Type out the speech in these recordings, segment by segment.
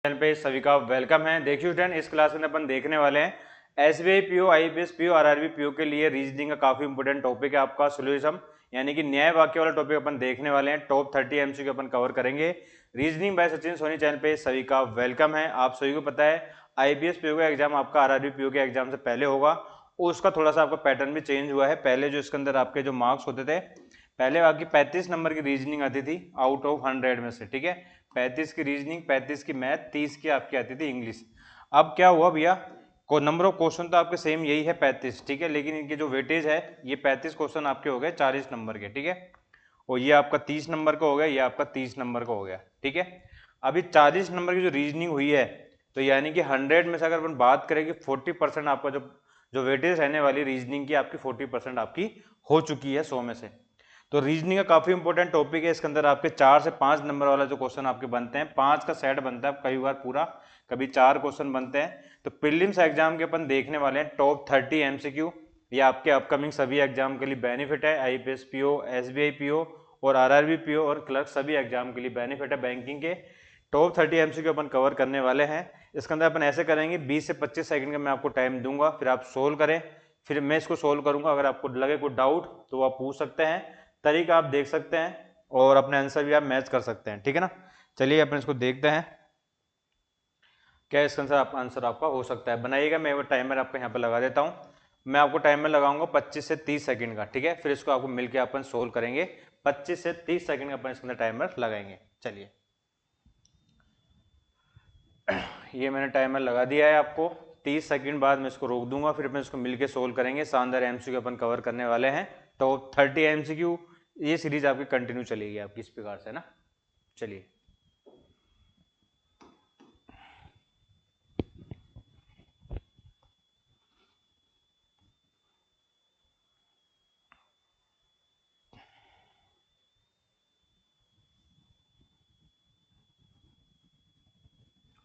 Channel पे सभी का वेलकम है। देखिए स्टूडेंट, इस क्लास में अपन देखने वाले हैं SBI PO, IBPS PO, RRB PO के लिए रीजनिंग का काफी इंपोर्टेंट टॉपिक है आपका सोल्यूशन, यानी कि न्याय वाक्य वाला टॉपिक अपन देखने वाले हैं। टॉप 30 एमसीक्यू अपन कवर करेंगे। Reasoning by Sachin Soni channel पे सभी का वेलकम है। आप सभी को पता है आईबीएस पीओ का एग्जाम आपका आरआरबी पीओ के एग्जाम से पहले होगा, और उसका थोड़ा सा आपका पैटर्न भी चेंज हुआ है। पहले जो इसके अंदर आपके जो मार्क्स होते थे, पहले आपकी 35 नंबर की रीजनिंग आती थी आउट ऑफ 100 में से, ठीक है। 35 की रीजनिंग, 35 की मैथ, 30 की आपकी आती थी इंग्लिश। अब क्या हुआ भैया, को नंबर ऑफ क्वेश्चन तो आपके सेम यही है 35, ठीक है, लेकिन इनके जो वेटेज है ये 35 क्वेश्चन आपके हो गए 40 नंबर के, ठीक है, और ये आपका 30 नंबर का हो गया, ये आपका 30 नंबर का हो गया, ठीक है। अभी 40 नंबर की जो रीजनिंग हुई है, तो यानी कि 100 में से अगर अपन बात करें कि 40% आपका जो जो वेटेज रहने वाली रीजनिंग की आपकी 40% आपकी हो चुकी है 100 में से। तो रीजनिंग का काफी इंपॉर्टेंट टॉपिक है। इसके अंदर आपके 4 से 5 नंबर वाला जो क्वेश्चन आपके बनते हैं, 5 का सेट बनता है कई बार पूरा, कभी 4 क्वेश्चन बनते हैं। तो प्रीलिम्स एग्जाम के अपन देखने वाले हैं टॉप 30 एमसीक्यू। ये आपके अपकमिंग सभी एग्जाम के लिए बेनिफिट है। आईपीएस पीओ, एसबीआई पीओ और आरआरबी पीओ और क्लर्क सभी एग्जाम के लिए बेनिफिट है। बैंकिंग के टॉप 30 एमसीक्यू अपन कवर करने वाले हैं। इसके अंदर अपन ऐसे करेंगे, 20 से 25 सेकंड का मैं आपको टाइम दूंगा, फिर आप सोल्व करें, फिर मैं इसको सोल्व करूंगा। अगर आपको लगे कोई डाउट तो आप पूछ सकते हैं, तरीका आप देख सकते हैं और अपने आंसर भी आप मैच कर सकते हैं, ठीक है ना। चलिए अपन इसको देखते हैं क्या इसका आंसर आपका हो सकता है। बनाइएगा, मैं वो टाइमर आपको यहाँ पे लगा देता हूँ। मैं आपको टाइमर लगाऊंगा 25 से 30 सेकंड का, ठीक है, फिर इसको आपको मिलकर अपन सोल्व करेंगे। 25 से 30 सेकंड का अपन इसके अंदर टाइमर लगाएंगे। चलिए, ये मैंने टाइमर लगा दिया है आपको। 30 सेकंड बाद मैं इसको रोक दूंगा, फिर अपन इसको मिलके सोल्व करेंगे। शानदार एमसीक्यू अपन कवर करने वाले हैं। तो 30 एमसीक्यू ये सीरीज आपकी कंटिन्यू चलेगी आपकी इस प्रकार से ना। चलिए,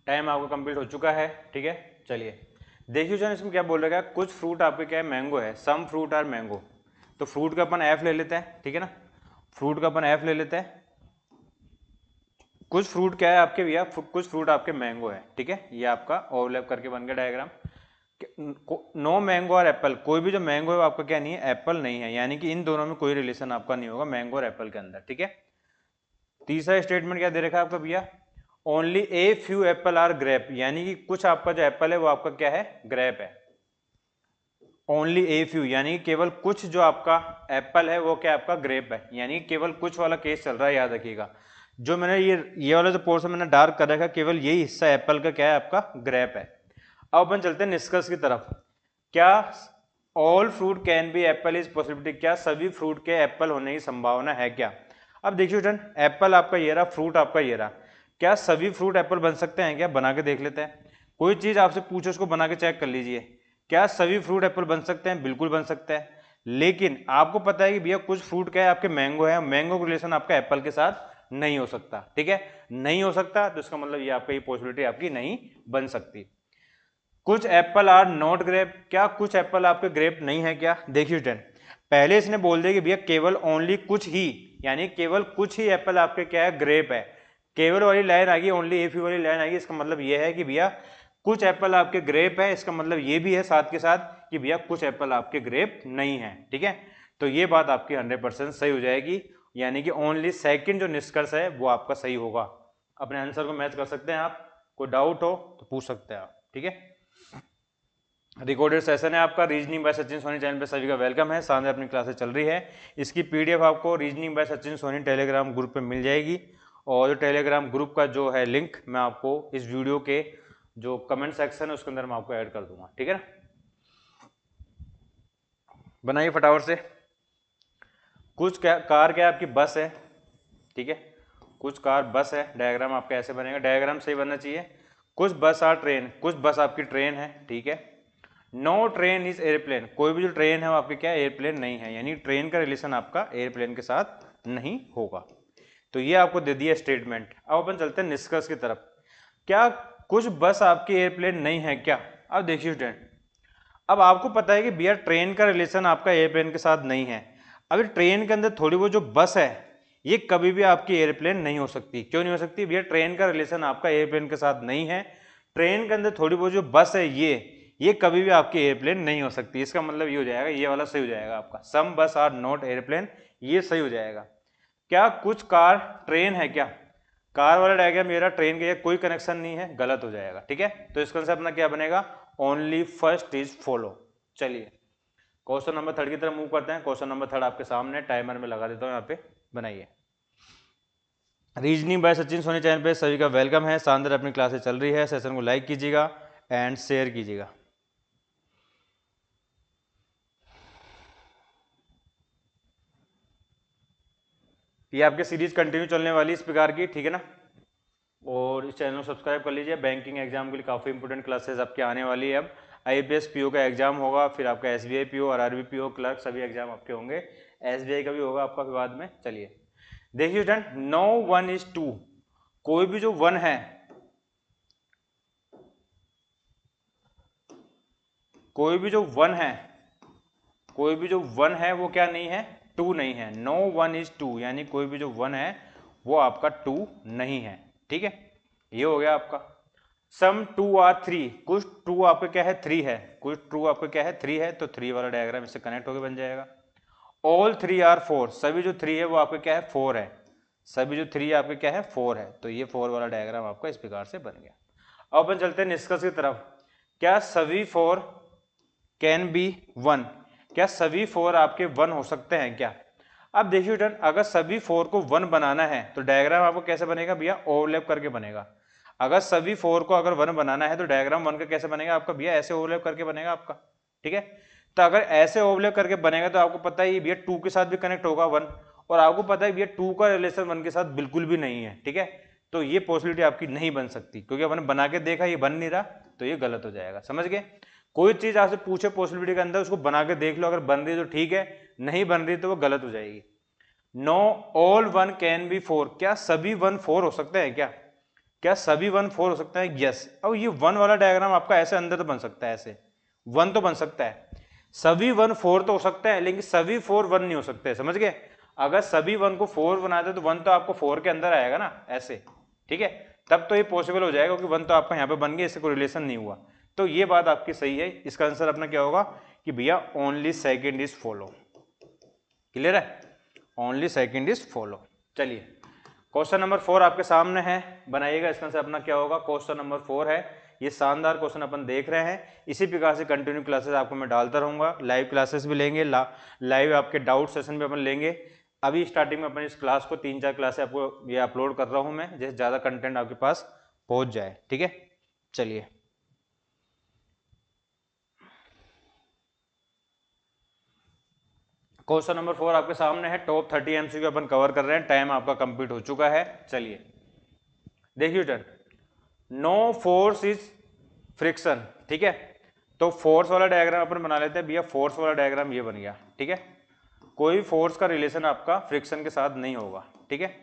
टाइम आपका कंप्लीट हो चुका है, ठीक है। चलिए देखिए जान, इसमें क्या बोल रहा है, कुछ फ्रूट आपके क्या है, मैंगो है, सम फ्रूट आर मैंगो। तो फ्रूट का अपन एफ ले लेते हैं, ठीक है ना, फ्रूट का अपन एफ ले लेते हैं। कुछ फ्रूट क्या है आपके भैया, कुछ फ्रूट आपके मैंगो है, ठीक है। ये आपका ओवरलैप करके बन गया डायग्राम। नो मैंगो और एप्पल, कोई भी जो मैंगो है वो आपका क्या नहीं है, एप्पल नहीं है, यानी कि इन दोनों में कोई रिलेशन आपका नहीं होगा मैंगो और एप्पल के अंदर, ठीक है। तीसरा स्टेटमेंट क्या दे रखा है आपका भैया, only a few apple are grape, यानी कि कुछ आपका जो एप्पल है वो आपका क्या है, ग्रेप है। ओनली ए फ्यू यानी कि केवल कुछ जो आपका एप्पल है वो क्या आपका ग्रेप है, यानी केवल कुछ वाला केस चल रहा है, याद रखिएगा। जो मैंने ये वाला जो पोर्शन मैंने डार्क कर रखा है, केवल यही हिस्सा एप्पल का क्या है, आपका ग्रेप है। अब अपन चलते हैं निष्कर्ष की तरफ। क्या all fruit can be Apple is possibility, क्या सभी फ्रूट के एप्पल होने की संभावना है क्या। अब देखिए स्टूडेंट, एप्पल आपका ये रहा, फ्रूट आपका ये रहा, क्या सभी फ्रूट एप्पल बन सकते हैं क्या, बना के देख लेते हैं। कोई चीज आपसे पूछो उसको बना के चेक कर लीजिए, क्या सभी फ्रूट एप्पल बन सकते हैं, बिल्कुल बन सकते हैं। लेकिन आपको पता है कि भैया कुछ फ्रूट क्या है आपके मैंगो है, मैंगो का रिलेशन आपका एप्पल के साथ नहीं हो सकता, ठीक है, नहीं हो सकता, तो इसका मतलब ये आपका ये पॉसिबिलिटी आपकी नहीं बन सकती। कुछ एप्पल आर नॉट ग्रेप, क्या कुछ एप्पल आपके ग्रेप नहीं है क्या। देखिए स्टूडेंट, पहले इसने बोल दिया कि भैया केवल ओनली कुछ ही, यानी केवल कुछ ही एप्पल आपके क्या है, ग्रेप है। केवल वाली लाइन आ गई, ओनली ए फ्यू वाली लाइन आ गई, इसका मतलब यह है कि भैया कुछ एप्पल आपके ग्रेप है। इसका मतलब ये भी है साथ के साथ कि भैया कुछ एप्पल आपके ग्रेप नहीं है, ठीक है। तो ये बात आपकी 100% सही हो जाएगी, यानी कि ओनली सेकंड जो निष्कर्ष है वो आपका सही होगा। अपने आंसर को मैच कर सकते हैं आप, कोई डाउट हो तो पूछ सकते हैं आप, ठीक है। रिकॉर्डेड सेशन है आपका reasoning by Sachin Soni channel पे सभी का वेलकम है। सामने अपनी क्लासेस चल रही है, इसकी पीडीएफ आपको reasoning by Sachin Soni Telegram group पे मिल जाएगी, और जो टेलीग्राम ग्रुप का जो है लिंक मैं आपको इस वीडियो के जो कमेंट सेक्शन है उसके अंदर मैं आपको ऐड कर दूंगा, ठीक है ना। बनाइए फटाफट से। कुछ कार क्या आपकी बस है, ठीक है, कुछ कार बस है, डायग्राम आपका ऐसे बनेगा, डायग्राम सही बनना चाहिए। कुछ बस आर ट्रेन, कुछ बस आपकी ट्रेन है, ठीक है। नो ट्रेन इज एयरप्लेन, कोई भी जो ट्रेन है वो आपकी क्या एयरप्लेन नहीं है, यानी ट्रेन का रिलेशन आपका एयरप्लेन के साथ नहीं होगा। तो ये आपको दे दिया स्टेटमेंट। अब अपन चलते हैं निष्कर्ष की तरफ। क्या कुछ बस आपकी एयरप्लेन नहीं है क्या। अब देखिए स्टूडेंट, अब आपको पता है कि भैया ट्रेन का रिलेशन आपका एयरप्लेन के साथ नहीं है। अभी ट्रेन के अंदर थोड़ी वो जो बस है ये कभी भी आपकी एयरप्लेन नहीं हो सकती। क्यों नहीं हो सकती भैया? ट्रेन का रिलेशन आपका एयरप्लेन के साथ नहीं है। ट्रेन के अंदर थोड़ी बहुत जो बस है ये कभी भी आपकी एयरप्लेन नहीं हो सकती। इसका मतलब ये हो जाएगा, ये वाला सही हो जाएगा आपका, सम बस आर नॉट एयरप्लेन, ये सही हो जाएगा। क्या कुछ कार ट्रेन है क्या? कार वाला डायग्राम मेरा ट्रेन के कोई कनेक्शन नहीं है, गलत हो जाएगा। ठीक है, तो इसका आंसर अपना क्या बनेगा? Only first is follow. चलिए क्वेश्चन नंबर 3 की तरफ मूव करते हैं। क्वेश्चन नंबर 3 आपके सामने, टाइमर में लगा देता हूं, यहाँ पे बनाइए। Reasoning by Sachin Soni channel पे सभी का वेलकम है। शानदार अपनी क्लासेस चल रही है, सेशन को लाइक कीजिएगा एंड शेयर कीजिएगा। ये आपके सीरीज कंटिन्यू चलने वाली इस प्रकार की, ठीक है ना। और इस चैनल को सब्सक्राइब कर लीजिए। बैंकिंग एग्जाम के लिए काफ़ी इंपोर्टेंट क्लासेस आपके आने वाली है। अब आईपीएस पीओ का एग्जाम होगा, फिर आपका एसबीआई पीओ और आरबी पीओ क्लर्क सभी एग्जाम आपके होंगे। एसबीआई का भी होगा आपका बाद में। चलिए देखिए स्टूडेंट, नो 1:2, कोई भी जो 1 है, कोई भी जो 1 है, कोई भी जो 1 है वो क्या नहीं है? 2 नहीं है। नो 1:2 यानी कोई भी जो 1 है वो आपका 2 नहीं है। ठीक है, ये हो गया आपका। सम 2 आर 3, कुछ 2 आपका क्या है? 3 है। कुछ 2 आपका क्या है? 3 है, तो 3 वाला डायग्राम इससे कनेक्ट होकर बन जाएगा। ऑल 3 आर 4, सभी जो 3 है वो आपका क्या है? 4 है। सभी जो 3 आपके क्या है? 4 है, तो ये 4 वाला डायग्राम आपका इस प्रकार से बन गया। अब अपन चलते हैं निष्कर्ष की तरफ। क्या सभी 4 कैन बी 1? क्या सभी 4 आपके 1 हो सकते हैं क्या? अब देखिए टर्न, अगर सभी 4 को 1 बनाना है तो डायग्राम आपको कैसे बनेगा भैया? ओवरलैप करके बनेगा। अगर सभी 4 को अगर 1 बनाना है तो डायग्राम 1 का कैसे बनेगा आपका भैया? ऐसे ओवरलैप करके बनेगा आपका। ठीक है, तो अगर ऐसे ओवरलैप करके बनेगा तो आपको पता है भैया 2 के साथ भी कनेक्ट होगा 1, और आपको पता है भैया 2 का रिलेशन 1 के साथ बिल्कुल भी नहीं है। ठीक है, तो ये पॉसिबिलिटी आपकी नहीं बन सकती, क्योंकि अपन बना के देखा ये बन नहीं रहा, तो ये गलत हो जाएगा। समझ गए? कोई चीज आपसे पूछे पॉसिबिलिटी के अंदर, उसको बना के देख लो, अगर बन रही तो ठीक है, नहीं बन रही तो वो गलत हो जाएगी। नो ऑल 1 कैन बी 4, क्या सभी 1 4 हो सकते हैं क्या? क्या सभी 1 4 हो सकता है? यस। अब ये 1 वाला डायग्राम आपका ऐसे अंदर तो बन सकता है, ऐसे 1 तो बन सकता है। सभी 1 4 तो हो सकता है, लेकिन सभी 4 1 नहीं हो सकते। समझ गए? अगर सभी 1 को 4 बनाते तो 1 तो आपको 4 के अंदर आएगा ना, ऐसे। ठीक है, तब तो ये पॉसिबल हो जाएगा, क्योंकि 1 तो आपका यहाँ पे बन गया, इससे कोई रिलेशन नहीं हुआ। तो ये बात आपकी सही है। इसका आंसर अपना क्या होगा कि भैया only second is follow. Clear है? Only second is follow. चलिए क्वेश्चन नंबर 4 आपके सामने है, बनाइएगा। इसका आंसर अपना क्या होगा? क्वेश्चन नंबर 4 है। ये शानदार क्वेश्चन अपन देख रहे हैं। इसी प्रकार से कंटिन्यू क्लासेस आपको मैं डालता रहूंगा। लाइव क्लासेस भी लेंगे, लाइव आपके डाउट सेशन भी अपन लेंगे। अभी स्टार्टिंग में अपन इस क्लास को 3-4 क्लासेस आपको ये अपलोड कर रहा हूं मैं, जैसे ज़्यादा कंटेंट आपके पास पहुंच जाए। ठीक है, चलिए क्वेश्चन नंबर 4 आपके सामने है। टॉप 30 एमसीक्यू अपन कवर कर रहे हैं। टाइम आपका कंप्लीट हो चुका है। चलिए देखिए turn, no force is friction. ठीक है, तो फोर्स वाला डायग्राम अपन बना लेते हैं भैया। फोर्स वाला डायग्राम ये बन गया। ठीक है, कोई फोर्स का रिलेशन आपका फ्रिक्शन के साथ नहीं होगा। ठीक है,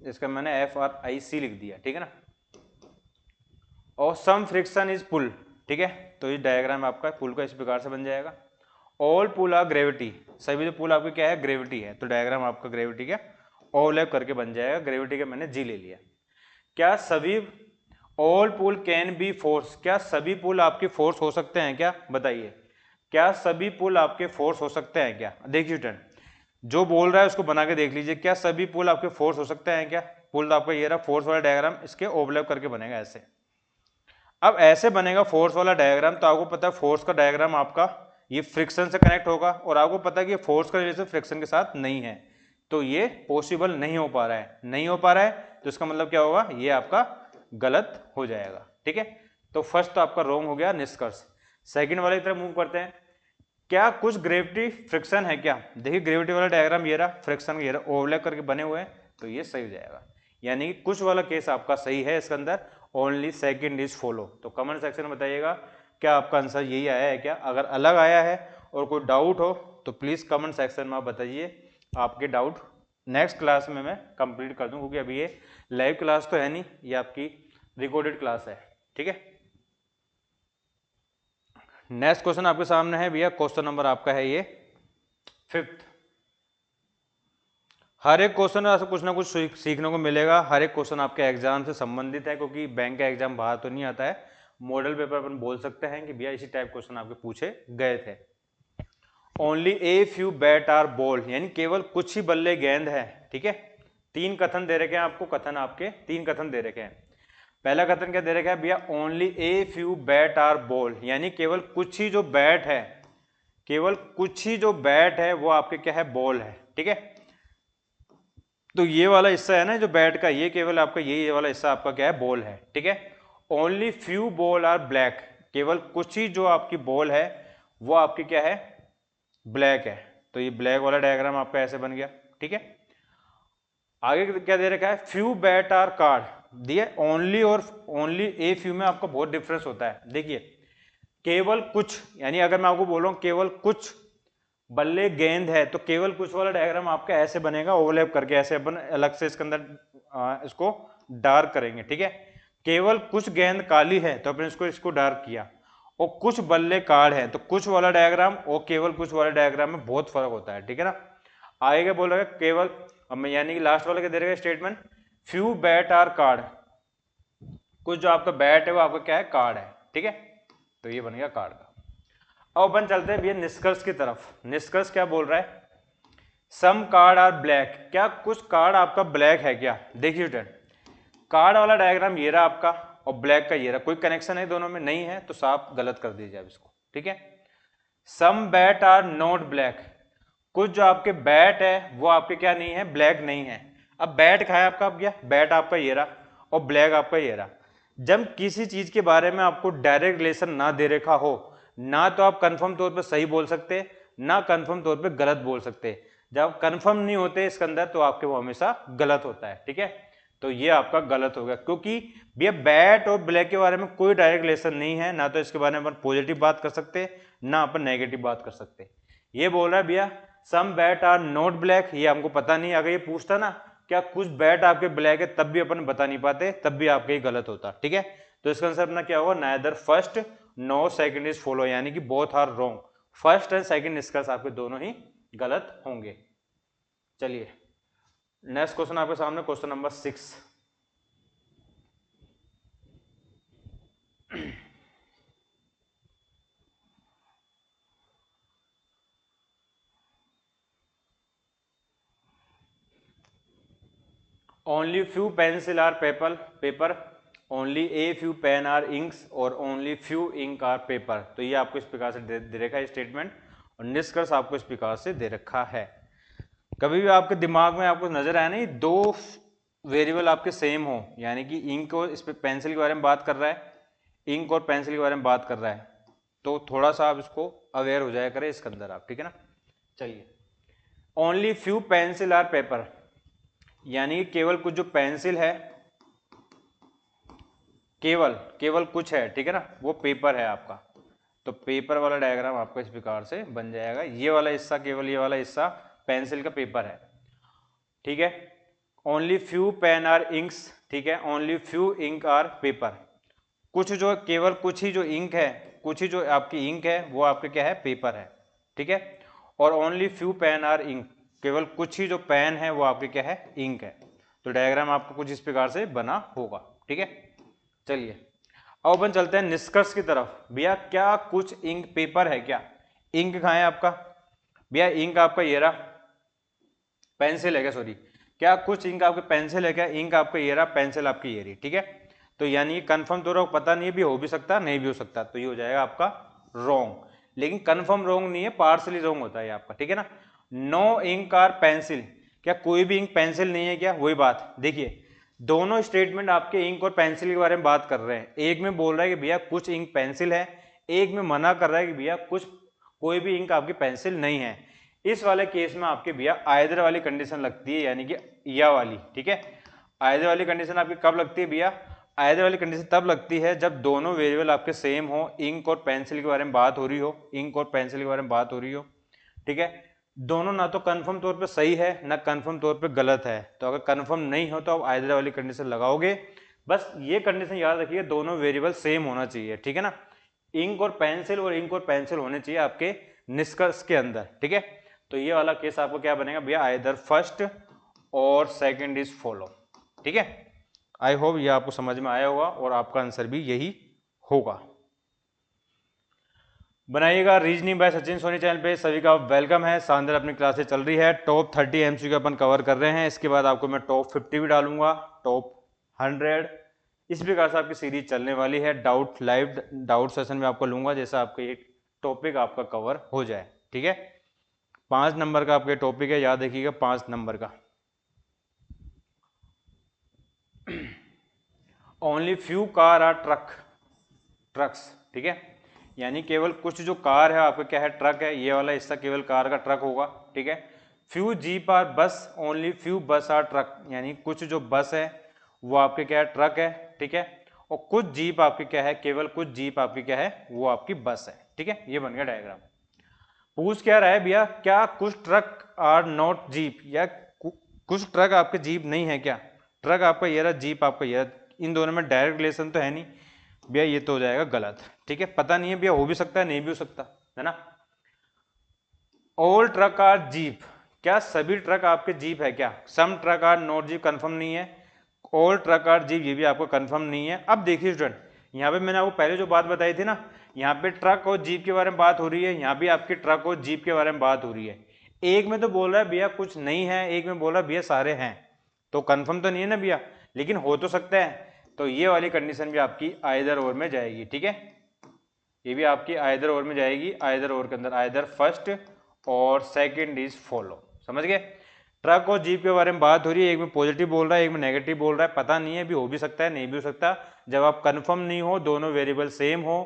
इसका मैंने FRIC लिख दिया। ठीक है ना, और सम फ्रिक्शन इज पुल। ठीक है, तो ये डायग्राम आपका पुल का इस प्रकार से बन जाएगा। ऑल पुल आर ग्रेविटी, सभी जो पुल आपके क्या है? ग्रेविटी है, तो डायग्राम आपका ग्रेविटी का ओवरलैप करके बन जाएगा। ग्रेविटी का मैंने जी ले लिया। क्या सभी all pull can be force, क्या सभी पुल आपके फोर्स हो सकते हैं क्या? बताइए, क्या सभी पुल आपके फोर्स हो सकते हैं क्या? देखिए टर्न, जो बोल रहा है उसको बना के देख लीजिए। क्या सभी पुल आपके फोर्स हो सकते हैं क्या? पुल आपका ये रहा, फोर्स वाला डायग्राम इसके ओवरलैप करके बनेगा ऐसे। अब ऐसे बनेगा फोर्स वाला डायग्राम, तो आपको पता है फोर्स का डायग्राम आपका ये फ्रिक्शन से कनेक्ट होगा, और आपको पता है कि फोर्स का रिलेशन फ्रिक्शन के साथ नहीं है, तो ये पॉसिबल नहीं हो पा रहा है। नहीं हो पा रहा है तो इसका मतलब क्या होगा? ये आपका गलत हो जाएगा। ठीक है, तो फर्स्ट तो आपका रॉन्ग हो गया निष्कर्ष। सेकंड वाले की तरफ मूव करते हैं। क्या कुछ ग्रेविटी फ्रिक्शन है क्या? देखिए ग्रेविटी वाला डायग्राम ये रहा, फ्रिक्शन ये रहा, ओवरलैप करके बने हुए हैं, तो ये सही हो जाएगा। यानी कि कुछ वाला केस आपका सही है इसके अंदर। Only second is follow. तो कमेंट सेक्शन में बताइएगा क्या आपका आंसर यही आया है क्या? अगर अलग आया है और कोई डाउट हो तो प्लीज कमेंट सेक्शन में आप बताइए आपके डाउट। नेक्स्ट क्लास में मैं कंप्लीट कर दूं, क्योंकि अभी ये लाइव क्लास तो है नहीं, ये आपकी रिकॉर्डेड क्लास है। ठीक है, नेक्स्ट क्वेश्चन आपके सामने है भैया। क्वेश्चन नंबर आपका है ये 5th। हर एक क्वेश्चन ऐसा कुछ ना कुछ सीखने को मिलेगा, हर एक क्वेश्चन आपके एग्जाम से संबंधित है, क्योंकि बैंक का एग्जाम बाहर तो नहीं आता है। मॉडल पेपर अपन बोल सकते हैं कि भैया इसी टाइप क्वेश्चन आपके पूछे गए थे। Only a few bat are ball, यानी केवल कुछ ही बल्ले गेंद है, ठीक है। तीन कथन दे रखे हैं आपको, कथन आपके तीन कथन दे रखे हैं। पहला कथन क्या दे रखा है भैया, only a few bat are ball, यानी केवल कुछ ही जो बैट है, केवल कुछ ही जो बैट है वो आपके क्या है, बॉल है, ठीक है। तो ये वाला हिस्सा है ना जो बैट का, ये केवल आपका ये वाला हिस्सा आपका क्या है, बॉल है, ठीक है। Only few ball are black, केवल कुछ ही जो आपकी बॉल है वो आपकी क्या है, ब्लैक है। तो ये ब्लैक वाला डायग्राम आपका ऐसे बन गया, ठीक है। आगे क्या दे रखा है, फ्यू बैट आर कार्ड दिए, ओनली और ओनली ए फ्यू में आपका बहुत डिफरेंस होता है। देखिए केवल कुछ, यानी अगर मैं आपको बोल रहा हूं केवल कुछ बल्ले गेंद है, तो केवल कुछ वाला डायग्राम आपका ऐसे बनेगा, ओवरलैप करके ऐसे अपन अलग से इसके अंदर इसको डार्क करेंगे, ठीक है। केवल कुछ गेंद काली है तो अपन इसको डार्क किया, और कुछ बल्ले कार्ड है, तो कुछ वाला डायग्राम और केवल कुछ वाला डायग्राम में बहुत फर्क होता है, ठीक है ना। आगे क्या बोल रहा है, केवल, यानी कि लास्ट वाला क्या दे रहा है statement, few bat are card, कुछ जो आपका बैट है वो आपका क्या है, कार्ड है, ठीक है। तो ये बन गया कार्ड का। अब अपन चलते हैं भैया निष्कर्ष की तरफ। निष्कर्ष क्या बोल रहा है, सम कार्ड आर ब्लैक, क्या कुछ कार्ड आपका ब्लैक है क्या। देखिए स्टूडेंट, कार्ड वाला डायग्राम ये रहा आपका, और ब्लैक का ये रहा, कोई कनेक्शन है दोनों में, नहीं है, तो साफ गलत कर दीजिए आप इसको, ठीक है। सम बैट आर नॉट ब्लैक, कुछ जो आपके बैट है वो आपके क्या नहीं है, ब्लैक नहीं है। अब बैट कहा है आपका, अब क्या बैट आपका ये रहा और ब्लैक आपका ये रहा। जब किसी चीज के बारे में आपको डायरेक्ट रिलेशन ना दे रखा हो, ना तो आप कंफर्म तौर पे सही बोल सकते, ना कंफर्म तौर पे गलत बोल सकते। जब कंफर्म नहीं होते इसके अंदर तो आपके वो हमेशा गलत होता है, ठीक है। तो ये आपका गलत हो गया, क्योंकि भैया बैट और ब्लैक के बारे में कोई डायरेक्ट रिलेशन नहीं है, ना तो इसके बारे में अपन पॉजिटिव बात कर सकते ना अपन नेगेटिव बात कर सकते। ये बोल रहा है भैया सम बैट आर नॉट ब्लैक, ये हमको पता नहीं। अगर ये पूछता ना क्या कुछ बैट आपके ब्लैक है, तब भी अपन बता नहीं पाते, तब भी आपके ही गलत होता, ठीक है। तो इसका आंसर अपना क्या होगा, neither first no second is follow, यानी कि both are wrong, first and second निष्कर्ष आपके दोनों ही गलत होंगे। चलिए नेक्स्ट क्वेश्चन आपके सामने, question number 6। Only few pencil are paper, only a few pen are inks, और only few ink are paper. तो ये आपको इस प्रकार से दे रखा है स्टेटमेंट, और निष्कर्ष आपको इस प्रकार से दे रखा है। कभी भी आपके दिमाग में आपको नजर आया नहीं, दो वेरिएबल आपके सेम हो, यानी कि इंक और इस पे पेंसिल के बारे में बात कर रहा है, इंक और पेंसिल के बारे में बात कर रहा है, तो थोड़ा सा आप इसको अवेयर हो जाया करें इसके अंदर आप, ठीक है ना। चलिए only few pencil are paper, यानी केवल कुछ जो पेंसिल है, केवल केवल कुछ है, ठीक है ना, वो पेपर है आपका। तो पेपर वाला डायग्राम आपका इस प्रकार से बन जाएगा, ये वाला हिस्सा केवल ये वाला हिस्सा पेंसिल का पेपर है, ठीक है। Only few pen are inks, ठीक है, only few ink are paper, कुछ जो केवल कुछ ही जो इंक है, कुछ ही जो आपकी इंक है वो आपके क्या है, पेपर है, ठीक है। और only few pen are ink, केवल कुछ ही जो पेन है वो आपके क्या है, इंक है। तो डायग्राम आपको कुछ इस प्रकार से बना होगा, ठीक है। चलिए अब अपन चलते हैं निष्कर्ष की तरफ। भैया क्या कुछ इंक पेपर है क्या, इंक कहाँ है आपका, भैया इंक आपका ये रहा, पेंसिल है क्या, सॉरी, क्या कुछ इंक आपके पेंसिल है क्या, इंक आपका ये रहा, पेंसिल आपकी ये रही, ठीक है। तो यानी कंफर्म तो पता नहीं भी हो भी सकता नहीं भी हो सकता, तो ये हो जाएगा आपका रॉन्ग। लेकिन कंफर्म रॉन्ग नहीं है, पार्सली रॉन्ग होता है आपका, ठीक है ना। नो इंक आर पेंसिल, क्या कोई भी इंक पेंसिल नहीं है क्या, वही बात। देखिए दोनों स्टेटमेंट आपके इंक और पेंसिल के बारे में बात कर रहे हैं, एक में बोल रहा है कि भैया कुछ इंक पेंसिल है, एक में मना कर रहा है कि भैया कुछ कोई भी इंक आपकी पेंसिल नहीं है। इस वाले केस में आपके भैया आइदर वाली कंडीशन लगती है, यानी कि या वाली, ठीक है। आइदर वाली कंडीशन आपकी कब लगती है भैया, आइदर वाली कंडीशन तब लगती है जब दोनों वेरिएबल आपके सेम हो, इंक और पेंसिल के बारे में बात हो रही हो, इंक और पेंसिल के बारे में बात हो रही हो, ठीक है। दोनों ना तो कंफर्म तौर पे सही है ना कंफर्म तौर पे गलत है। तो अगर कंफर्म नहीं हो तो आप आइदर वाली कंडीशन लगाओगे। बस ये कंडीशन याद रखिए, दोनों वेरिएबल सेम होना चाहिए, ठीक है ना। इंक और पेंसिल होने चाहिए आपके निष्कर्ष के अंदर, ठीक है। तो ये वाला केस आपको क्या बनेगा भैया, आइदर फर्स्ट और सेकंड इज फॉलो। ठीक है, आई होप ये आपको समझ में आया होगा और आपका आंसर भी यही होगा। बनाइएगा। Reasoning by Sachin Soni channel पे सभी का वेलकम है। शानदार अपनी क्लासेस चल रही है। टॉप 30 एमसीक्यू अपन कवर कर रहे हैं। इसके बाद आपको मैं टॉप 50 भी डालूंगा, टॉप 100। इस प्रकार से आपकी सीरीज चलने वाली है। डाउट लाइव डाउट सेशन में आपको लूंगा, जैसा आपका ये टॉपिक आपका कवर हो जाए। ठीक है, 5 नंबर का आपका टॉपिक है, याद रखिएगा 5 नंबर का। Only few car are trucks. ठीक है, यानी केवल कुछ जो कार है आपका क्या है, ट्रक है। ये वाला हिस्सा केवल कार का ट्रक होगा। ठीक है, फ्यू जीप आर बस, ओनली फ्यू बस आर ट्रक, यानी कुछ जो बस है वो आपके क्या है, ट्रक है। ठीक है, और कुछ जीप आपकी क्या है, केवल कुछ जीप आपकी क्या है, वो आपकी बस है। ठीक है, ये बन गया डायग्राम। पूछ क्या रहा है भैया, क्या कुछ ट्रक आर नॉट जीप, या कुछ ट्रक आपके जीप नहीं है क्या? ट्रक आपका ये रहा, जीप आपका ये रहा, इन दोनों में डायरेक्ट रिलेशन तो है नहीं भैया, ये तो हो जाएगा गलत। ठीक है, पता नहीं है भैया, हो भी सकता है नहीं भी हो सकता है ना। ऑल ट्रक आर जीप, क्या सभी ट्रक आपके जीप है क्या? Some truck are not jeep, confirm नहीं है। ऑल ट्रक आर जीप, ये भी आपको कंफर्म नहीं है। अब देखिए स्टूडेंट, यहाँ पे मैंने आपको पहले जो बात बताई थी ना, यहाँ पे ट्रक और जीप के बारे में बात हो रही है, यहाँ भी आपकी ट्रक और जीप के बारे में बात हो रही है। एक में तो बोल रहा है भैया कुछ नहीं है, एक में बोल रहा है भैया सारे हैं, तो कंफर्म तो नहीं है ना भैया, लेकिन हो तो सकता है। तो ये वाली कंडीशन भी आपकी आइदर और में जाएगी। ठीक है, ये भी आपकी आइदर और में जाएगी। आइदर और के अंदर आइदर फर्स्ट और सेकंड इज फॉलो। समझ गए? ट्रक और जीप के बारे में बात हो रही है, एक में पॉजिटिव बोल रहा है, एक में नेगेटिव बोल रहा है, पता नहीं है, भी हो भी सकता है नहीं भी हो सकता। जब आप कंफर्म नहीं हो, दोनों वेरिएबल सेम हो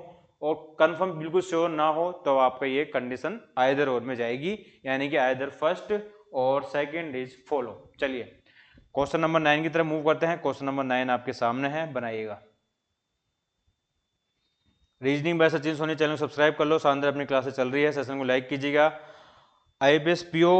और कंफर्म बिल्कुल श्योर ना हो, तो आपका ये कंडीशन आइदर और में जाएगी, यानी कि आइदर फर्स्ट और सेकंड इज फॉलो। चलिए क्वेश्चन नंबर 9 की तरफ मूव करते हैं। क्वेश्चन नंबर 9 आपके सामने है, बनाइएगा। Reasoning by Sachin Soni channel subscribe कर लो। शानदार अपनी क्लासेस चल रही है, सेशन को लाइक कीजिएगा। IPS PO,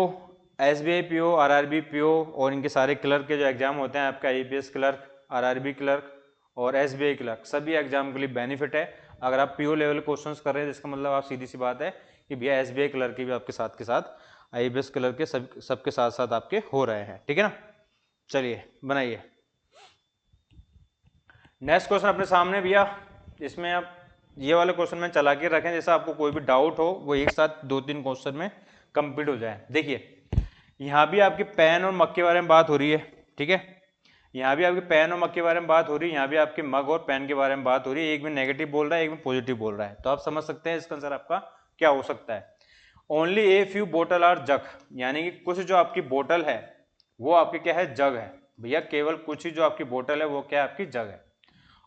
SBI PO, RRB PO और इनके सारे क्लर्क के जो एग्जाम होते हैं, आपका आईपीएस क्लर्क, आरआरबी क्लर्क और एसबीआई क्लर्क, सभी एग्जाम के लिए बेनिफिट है। अगर आप पीओ लेवल क्वेश्चंस कर रहे हैं, जिसका मतलब आप सीधी सी बात है कि भैया एसबीआई क्लर्क के भी आपके साथ के साथ आईपीएस क्लर्क के सबके साथ साथ आपके हो रहे हैं। ठीक है ना, चलिए बनाइए। नेक्स्ट क्वेश्चन अपने सामने भैया, इसमें आप ये वाले क्वेश्चन में चला के रखें, जैसा आपको कोई भी डाउट हो वो एक साथ 2-3 क्वेश्चन में कंप्लीट हो जाए। देखिए यहाँ भी आपके पेन और मग के बारे में बात हो रही है। ठीक है, यहाँ भी आपके पेन और मग के बारे में बात हो रही है, यहाँ भी आपके मग और पेन के बारे में बात हो रही है। एक में नेगेटिव बोल रहा है, एक में पॉजिटिव बोल रहा है, तो आप समझ सकते हैं इसका आंसर आपका क्या हो सकता है। Only a few bottle are jug, यानी कि कुछ जो आपकी बोतल है वो आपके क्या है, जग है। भैया केवल कुछ ही जो आपकी बोतल है वो क्या है, आपकी जग है।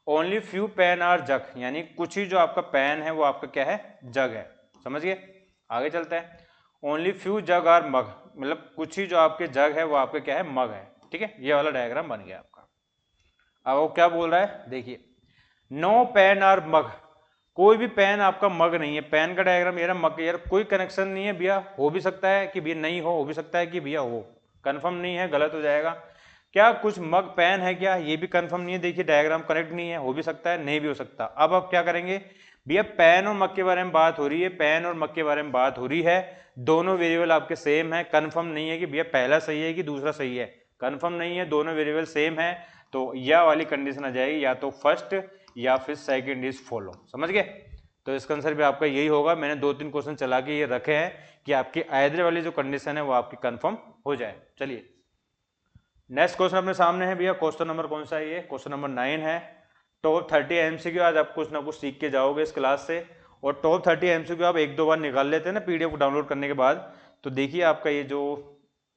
Only few pen are jug, यानी कुछ ही जो आपका पेन है वो आपका क्या है, जग है। समझ गए? आगे चलते हैं। ओनली फ्यू जग आर मग, मतलब कुछ ही जो आपके जग है वो आपके क्या है, मग है। ठीक है, ये वाला डायग्राम बन गया आपका। अब वो क्या बोल रहा है, देखिए नो पेन आर मग, कोई भी पेन आपका मग नहीं है। पेन का डायग्राम ये रहा, मग यार कोई कनेक्शन नहीं है भैया, हो भी सकता है कि भैया नहीं हो भी सकता है कि भैया हो, कंफर्म नहीं है, गलत हो जाएगा। क्या कुछ मग पेन है क्या, ये भी कंफर्म नहीं है। देखिए डायग्राम करेक्ट नहीं है, हो भी सकता है नहीं भी हो सकता। अब आप क्या करेंगे भैया, पेन और मग के बारे में बात हो रही है, पेन और मग के बारे में बात हो रही है, दोनों वेरिएबल आपके सेम है। कंफर्म नहीं है कि भैया पहला सही है कि दूसरा सही है, कंफर्म नहीं है, दोनों वेरिएबल सेम है, तो यह वाली कंडीशन आ जाएगी, या तो फर्स्ट या फिर सेकंड इज फॉलो। समझ गए? तो इसका आंसर भी आपका यही होगा। मैंने 2-3 क्वेश्चन चला के ये रखे हैं कि आपकी आइदर वाली जो कंडीशन है वो आपकी कंफर्म हो जाए। चलिए नेक्स्ट क्वेश्चन अपने सामने है भैया। क्वेश्चन नंबर कौन सा है ये, क्वेश्चन नंबर 9 है। टॉप 30 एमसीक्यू आज आप कुछ ना कुछ सीख के जाओगे इस क्लास से, और टॉप 30 एमसीक्यू आप 1-2 बार निकाल लेते हैं ना पीडीएफ डाउनलोड करने के बाद, तो देखिए आपका ये जो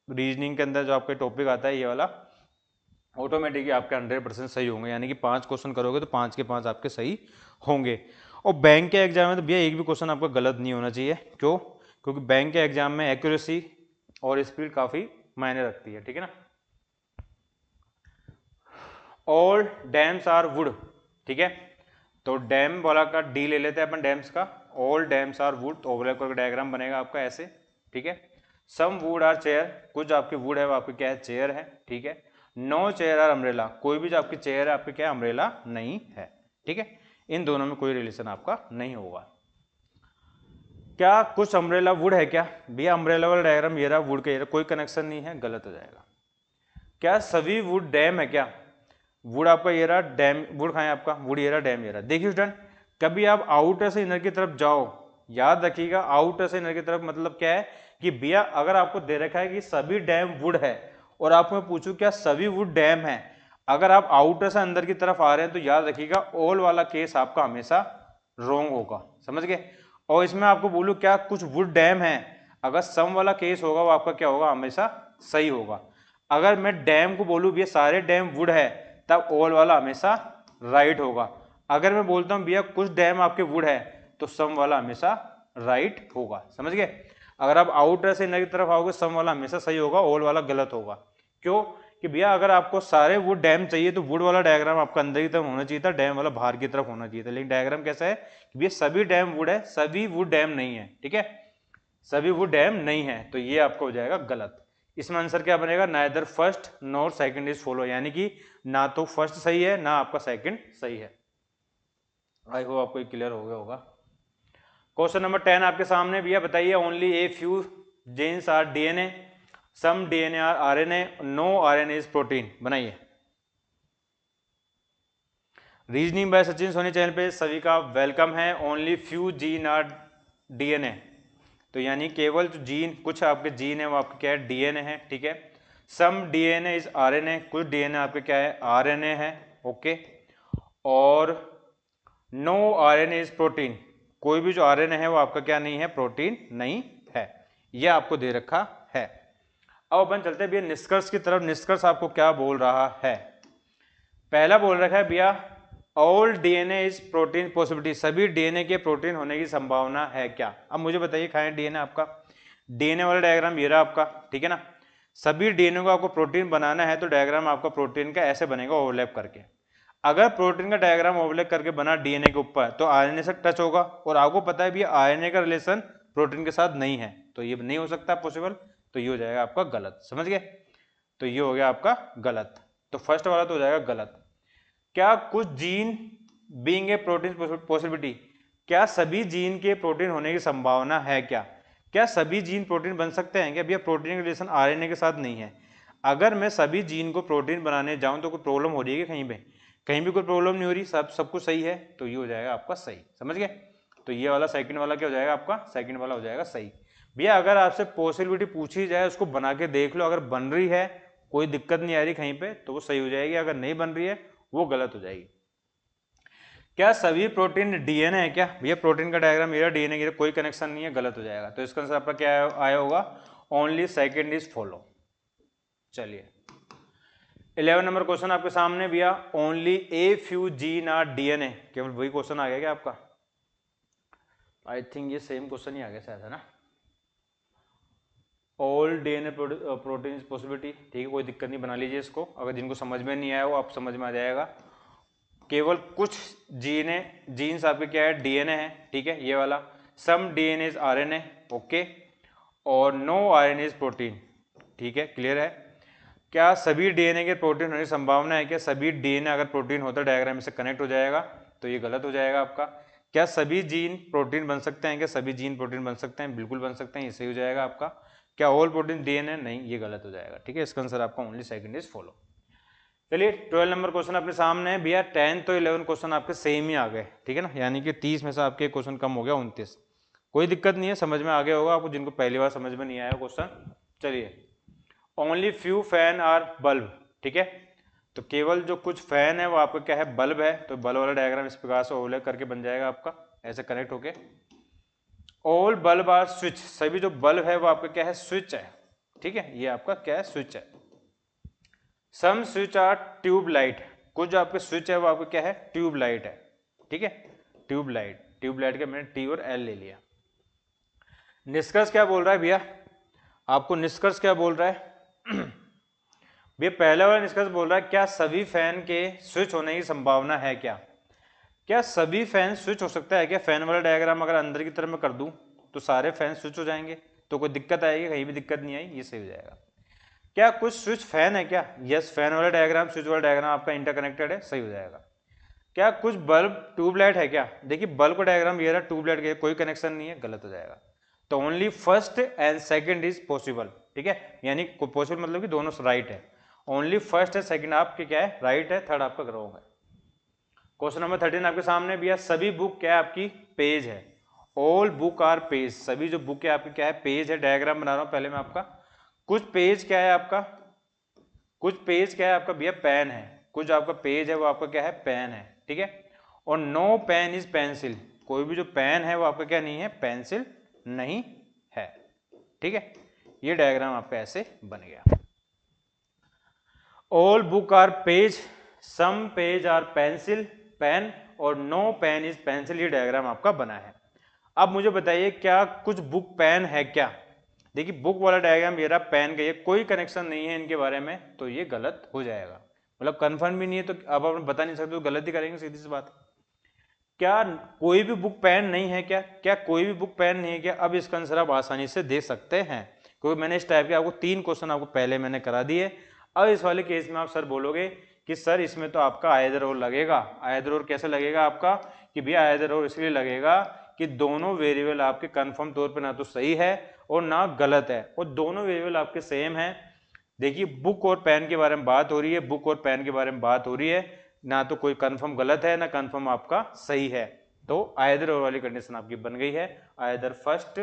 रीजनिंग के अंदर जो आपका टॉपिक आता है ये वाला, ऑटोमेटिकली आपके 100% सही होंगे। यानी कि 5 क्वेश्चन करोगे तो 5 के 5 आपके सही होंगे। और बैंक के एग्जाम में तो भैया एक भी क्वेश्चन आपका गलत नहीं होना चाहिए। क्यों? क्योंकि बैंक के एग्जाम में एक्यूरेसी और स्पीड काफी मायने रखती है। ठीक है ना। ऑल डैम्स आर वुड, ठीक है, तो डैम वाला का डी ले लेते हैं अपन डैम्स का। ऑल डैम्स आर वुड, तो ओवरलैप करके डायग्राम बनेगा आपका ऐसे। ठीक है, सम वुड आर चेयर, कुछ आपके वुड है वो आपके क्या है, चेयर है। ठीक है, नो चेयर आर अम्ब्रेला, कोई भी जो आपकी चेयर है आपके क्या अम्ब्रेला नहीं है। ठीक है, इन दोनों में कोई रिलेशन आपका नहीं होगा। क्या कुछ अम्ब्रेला वुड है क्या, भैया अम्ब्रेला वाला डायग्राम ये रहा, वुड का ये रहा, कोई कनेक्शन नहीं है, गलत हो जाएगा। क्या सभी वुड डैम है क्या? वुड आपका ये रहा, डैम वुड कहाँ है आपका, वुड ये रहा, डैम ये रहा। देखिए स्टूडेंट, कभी आप आउटर से इनर की तरफ जाओ, याद रखिएगा आउटर से इनर की तरफ मतलब क्या है कि भैया अगर आपको दे रखा है कि सभी डैम वुड है और आपको मैं पूछूं क्या सभी वुड डैम है, अगर आप आउटर से अंदर की तरफ आ रहे हैं तो याद रखिएगा ऑल वाला केस आपका हमेशा रॉन्ग होगा, समझ गए। और इसमें आपको बोलूं क्या कुछ वुड डैम है, अगर सम वाला केस होगा वो आपका क्या होगा, हमेशा सही होगा। अगर मैं डैम को बोलूं भैया सारे डैम वुड है, तब ऑल वाला हमेशा राइट होगा। अगर मैं बोलता हूं भैया कुछ डैम आपके वुड है, तो सम वाला हमेशा राइट होगा, समझ गए। अगर आप आउटर से इनर की तरफ आओगे सम वाला हमेशा सही होगा, ऑल वाला गलत होगा। क्यों कि भैया अगर आपको सारे वुड डैम चाहिए तो वुड वाला डायग्राम आपका अंदर की तरफ होना चाहिए था, डैम वाला बाहर की तरफ होना चाहिए था। लेकिन डायग्राम कैसा है कि भैया सभी डैम वुड है, सभी वुड डैम नहीं है, ठीक है, सभी वुड डैम नहीं है, तो ये आपका हो जाएगा गलत। इसमें आंसर क्या बनेगा, neither first nor second is follow, यानी कि ना तो फर्स्ट सही है ना आपका सेकंड सही है। आई होप आपको क्लियर हो गया होगा। क्वेश्चन नंबर 10 आपके सामने भैया, बताइए only a few genes are DNA, some DNA are RNA, no RNA is protein. बनाइए। Reasoning by Sachin Soni channel पे सभी का वेलकम है। Only few gene are DNA, तो यानी केवल जो जीन कुछ आपके जीन है वो आपके क्या है, डीएनए है, ठीक है। सम डीएनए इज आरएनए, कुछ डीएनए आपके क्या है, आरएनए है, ओके। और नो आरएनए इज प्रोटीन, कोई भी जो आरएनए है वो आपका क्या नहीं है, प्रोटीन नहीं है, यह आपको दे रखा है। अब अपन चलते हैं भैया निष्कर्ष की तरफ। निष्कर्ष आपको क्या बोल रहा है, पहला बोल रखा है भैया all DNA is protein possibility, सभी डीएनए के प्रोटीन होने की संभावना है क्या। अब मुझे बताइए कहाँ है डीएनए आपका, डीएनए वाला डायग्राम ये रहा आपका, ठीक है ना। सभी डीएनए को आपको प्रोटीन बनाना है तो डायग्राम आपका प्रोटीन का ऐसे बनेगा ओवरलैप करके। अगर प्रोटीन का डायग्राम ओवरलैप करके बना डीएनए के ऊपर तो आरएनए से टच होगा, और आपको पता है भैया आरएनए का रिलेशन प्रोटीन के साथ नहीं है, तो ये नहीं हो सकता पॉसिबल, तो ये हो जाएगा आपका गलत, समझ गए। तो ये हो गया आपका गलत, तो फर्स्ट वाला तो हो जाएगा गलत। क्या कुछ gene being a protein possibility, क्या सभी जीन के प्रोटीन होने की संभावना है क्या, क्या सभी जीन प्रोटीन बन सकते हैं क्या। भैया प्रोटीन का रिलेशन आरएनए के साथ नहीं है, अगर मैं सभी जीन को प्रोटीन बनाने जाऊं तो कोई प्रॉब्लम हो रही है कहीं पे, कहीं भी कोई प्रॉब्लम नहीं हो रही, सब कुछ सही है, तो ये हो जाएगा आपका सही, समझ गए। तो ये वाला सेकंड वाला क्या हो जाएगा आपका, सेकंड वाला हो जाएगा सही। भैया अगर आपसे पॉसिबिलिटी पूछी जाए उसको बना के देख लो, अगर बन रही है कोई दिक्कत नहीं आ रही कहीं पे तो वो सही हो जाएगी, अगर नहीं बन रही है वो गलत हो जाएगी। क्या सभी प्रोटीन डीएनए है क्या, भैया प्रोटीन का डायग्राम मेरा डीएनए की कोई कनेक्शन नहीं है, गलत हो जाएगा। तो इसका आंसर आपका क्या आया होगा, ओनली सेकंड इज फॉलो। चलिए 11 नंबर क्वेश्चन आपके सामने भैया, only a few gene are DNA, केवल वही क्वेश्चन आ गया क्या आपका, आई थिंक ये सेम क्वेश्चन ही आ गया शायद, है ना। ऑल डीएनए प्रोटीन पॉसिबिलिटी, ठीक है कोई दिक्कत नहीं, बना लीजिए इसको, अगर जिनको समझ में नहीं आया वो आप समझ में आ जाएगा। केवल कुछ जीन्स आपके क्या है, डीएनए है, ठीक है ये वाला। सम डीएनए इज आरएनए, ओके। और नो आरएनए इज प्रोटीन, ठीक है क्लियर है। क्या सभी डीएनए के प्रोटीन होने की संभावना है क्या, सभी डीएनए अगर प्रोटीन होता है डायग्राम से कनेक्ट हो जाएगा, तो ये गलत हो जाएगा आपका। क्या सभी जीन प्रोटीन बन सकते हैं क्या, सभी जीन प्रोटीन बन सकते हैं, बिल्कुल बन सकते हैं, ये सही हो जाएगा आपका। क्या ऑल प्रोटीन डीएनए, नहीं ये गलत हो जाएगा, ठीक है। इसका आंसर आपका ओनली सेकंड इज फॉलो। चलिए 12 नंबर क्वेश्चन अपने सामने है भैया, 10 तो 11 क्वेश्चन आपके सेम ही आ गए, ठीक है ना, यानी कि 30 में से आपके क्वेश्चन कम हो गया 29, कोई दिक्कत नहीं है, समझ में आ गया होगा आपको जिनको पहली बार समझ में नहीं आया क्वेश्चन। चलिए only few fan are bulb, ठीक है, तो केवल जो कुछ फैन है वो आपका क्या है, बल्ब है, तो बल्ब वाला डायग्राम इस प्रकार से ओवरलैप करके बन जाएगा आपका ऐसे कनेक्ट होके। ऑल बल्ब आर स्विच, सभी जो बल्ब है वो आपका क्या है, स्विच है, ठीक है, ये आपका क्या है, स्विच है। सम स्विच आर ट्यूब लाइट, कुछ जो आपके स्विच है वो आपका क्या है, ट्यूब लाइट है, ठीक है, ट्यूब लाइट, ट्यूब लाइट का मैंने टी और एल ले लिया। निष्कर्ष क्या बोल रहा है भैया, आपको निष्कर्ष क्या बोल रहा है भैया पहला वाला निष्कर्ष बोल रहा है क्या सभी फैन के स्विच होने की संभावना है क्या, क्या सभी फैन स्विच हो सकता है क्या। फैन वाला डायग्राम अगर अंदर की तरफ मैं कर दूं तो सारे फैन स्विच हो जाएंगे, तो कोई दिक्कत आएगी, कहीं भी दिक्कत नहीं आई, ये सही हो जाएगा। क्या कुछ स्विच फैन है क्या, यस फैन वाला डायग्राम स्विच वाला डायग्राम आपका इंटरकनेक्टेड है, सही हो जाएगा। क्या कुछ बल्ब ट्यूबलाइट है क्या, देखिए बल्ब का डायग्राम ये रहा, ट्यूबलाइट के कोई कनेक्शन नहीं है, गलत हो जाएगा। तो only first and second is possible, ठीक है, यानी पॉसिबल मतलब कि दोनों राइट है। ओनली फर्स्ट है, सेकंड आपके क्या है, राइट है, थर्ड आपका रॉन्ग है। क्वेश्चन नंबर 13 आपके सामने भी है, सभी बुक क्या है आपकी पेज है, ऑल बुक आर पेज, सभी जो बुक है आपकी क्या है पेज है। डायग्राम बना रहा हूं पहले मैं आपका, कुछ पेज क्या है आपका, कुछ पेज क्या है आपका भैया पेन है, कुछ आपका पेज है वो आपका क्या है पेन है, ठीक है। और नो पेन इज पेंसिल, कोई भी जो पेन है वो आपका क्या नहीं है, पेंसिल नहीं है, ठीक है। ये डायग्राम आपका ऐसे बन गया। All book are page, some page are pencil pen, और नो पेन इज पेंसिल, ये डायग्राम आपका बना है। अब मुझे बताइए क्या कुछ बुक पेन है क्या। देखिए बुक वाला डायग्राम ये रहा, पेन का ये कोई कनेक्शन नहीं है इनके बारे में, तो ये गलत हो जाएगा, मतलब कंफर्म भी नहीं है, तो अब आप बता नहीं सकते तो गलत ही करेंगे, सीधी सी बात। क्या कोई भी बुक पेन नहीं है क्या, क्या कोई भी बुक पेन नहीं है क्या। अब इसका आंसर आप आसानी से दे सकते हैं, क्योंकि मैंने इस टाइप के आपको 3 क्वेश्चन आपको पहले मैंने करा दिए। अब इस वाले केस में आप सर बोलोगे कि सर इसमें तो आपका आइदर और लगेगा। आइदर और कैसे लगेगा आपका, कि भैया आइदर और इसलिए लगेगा कि दोनों वेरिएबल आपके कंफर्म तौर पे ना तो सही है और ना गलत है, और दोनों वेरिएबल आपके सेम है। देखिए बुक और पेन के बारे में बात हो रही है, बुक और पेन के बारे में बात हो रही है, ना तो कोई कंफर्म गलत है ना कंफर्म आपका सही है, तो आइदर और वाली कंडीशन आपकी बन गई है, आइदर फर्स्ट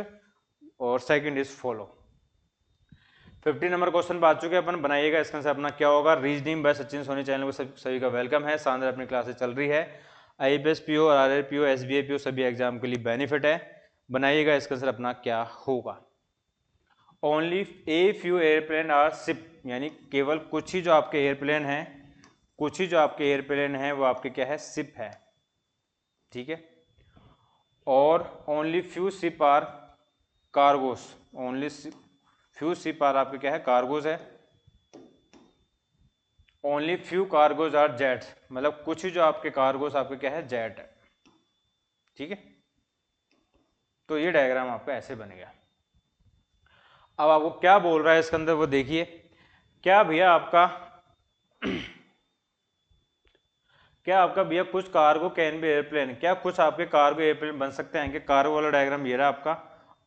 और second is follow. 50 number question बात चुके अपन, बनाइएगा इसका आंसर अपना क्या होगा। Reasoning by Sachin Soni channel को सभी का वेलकम है, शानदार अपनी क्लासेस चल रही है, आईपीएस पीओ और आरआरपीओ एसबीआई पीओ सभी एग्जाम के लिए बेनिफिट है। बनाइएगा इसका आंसर अपना क्या होगा। Only a few airplane are ship, यानी केवल कुछ ही जो आपके एयरप्लेन हैं, कुछ ही जो आपके एयरप्लेन हैं वो आपके क्या है शिप है, ठीक है। और only few ship are cargos, only few ship are आपके क्या है कार्गोज है। Only few cargos are jets, मतलब कुछ ही जो आपके कार्गोस आपके क्या है जेट है, ठीक है। तो ये डायग्राम आपका ऐसे बन गया। अब आपको क्या बोल रहा है इसके अंदर वो देखिए, क्या भैया आपका क्या आपका भैया कुछ कार्गो कैन बी एयरप्लेन, क्या कुछ आपके कार्गो एयरप्लेन बन सकते हैं कि। कार्गो वाला डायग्राम ये रहा आपका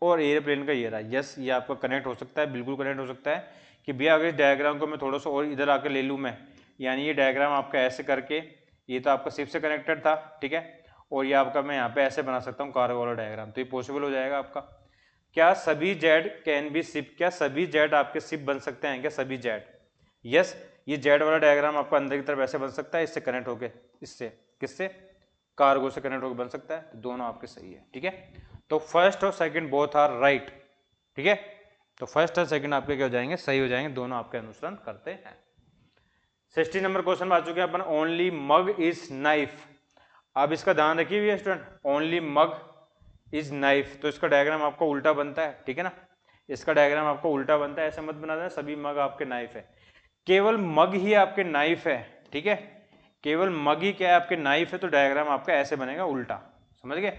और एयरप्लेन का ये रहा, यस ये आपका कनेक्ट हो सकता है, बिल्कुल कनेक्ट हो सकता है कि भैया अगर इस डायग्राम को मैं थोड़ा सा और इधर आकर ले लूँ मैं, यानी ये डायग्राम आपका ऐसे करके, ये तो आपका शिप से कनेक्टेड था, ठीक है, और ये आपका मैं यहाँ पे ऐसे बना सकता हूँ कार्गो वाला डायग्राम, तो ये पॉसिबल हो जाएगा आपका। क्या सभी जेड कैन बी शिप, क्या सभी जेड आपके शिप बन सकते हैं क्या, सभी जेड, यस ये जेड वाला डायग्राम आपका अंदर की तरफ ऐसे बन सकता है, इससे कनेक्ट होके, इससे किससे कार्गो से कनेक्ट होकर बन सकता है, तो दोनों आपके सही है, ठीक है। तो फर्स्ट और सेकंड बोथ आर राइट, ठीक है, तो फर्स्ट और सेकंड आपके क्या हो जाएंगे, सही हो जाएंगे, दोनों आपके अनुसरण करते हैं। 60 नंबर क्वेश्चन आ चुके हैं अपन, ओनली मग इज नाइफ। अब इसका ध्यान रखिए भैया student, only mug is knife, तो इसका डायग्राम आपका उल्टा बनता है, ठीक है ना, इसका डायग्राम आपको उल्टा बनता है, ऐसे मत बना देना सभी मग आपके नाइफ है, केवल मग ही आपके नाइफ है, ठीक है, केवल मग ही क्या है आपके नाइफ है, तो डायग्राम आपका ऐसे बनेगा उल्टा, समझ गए,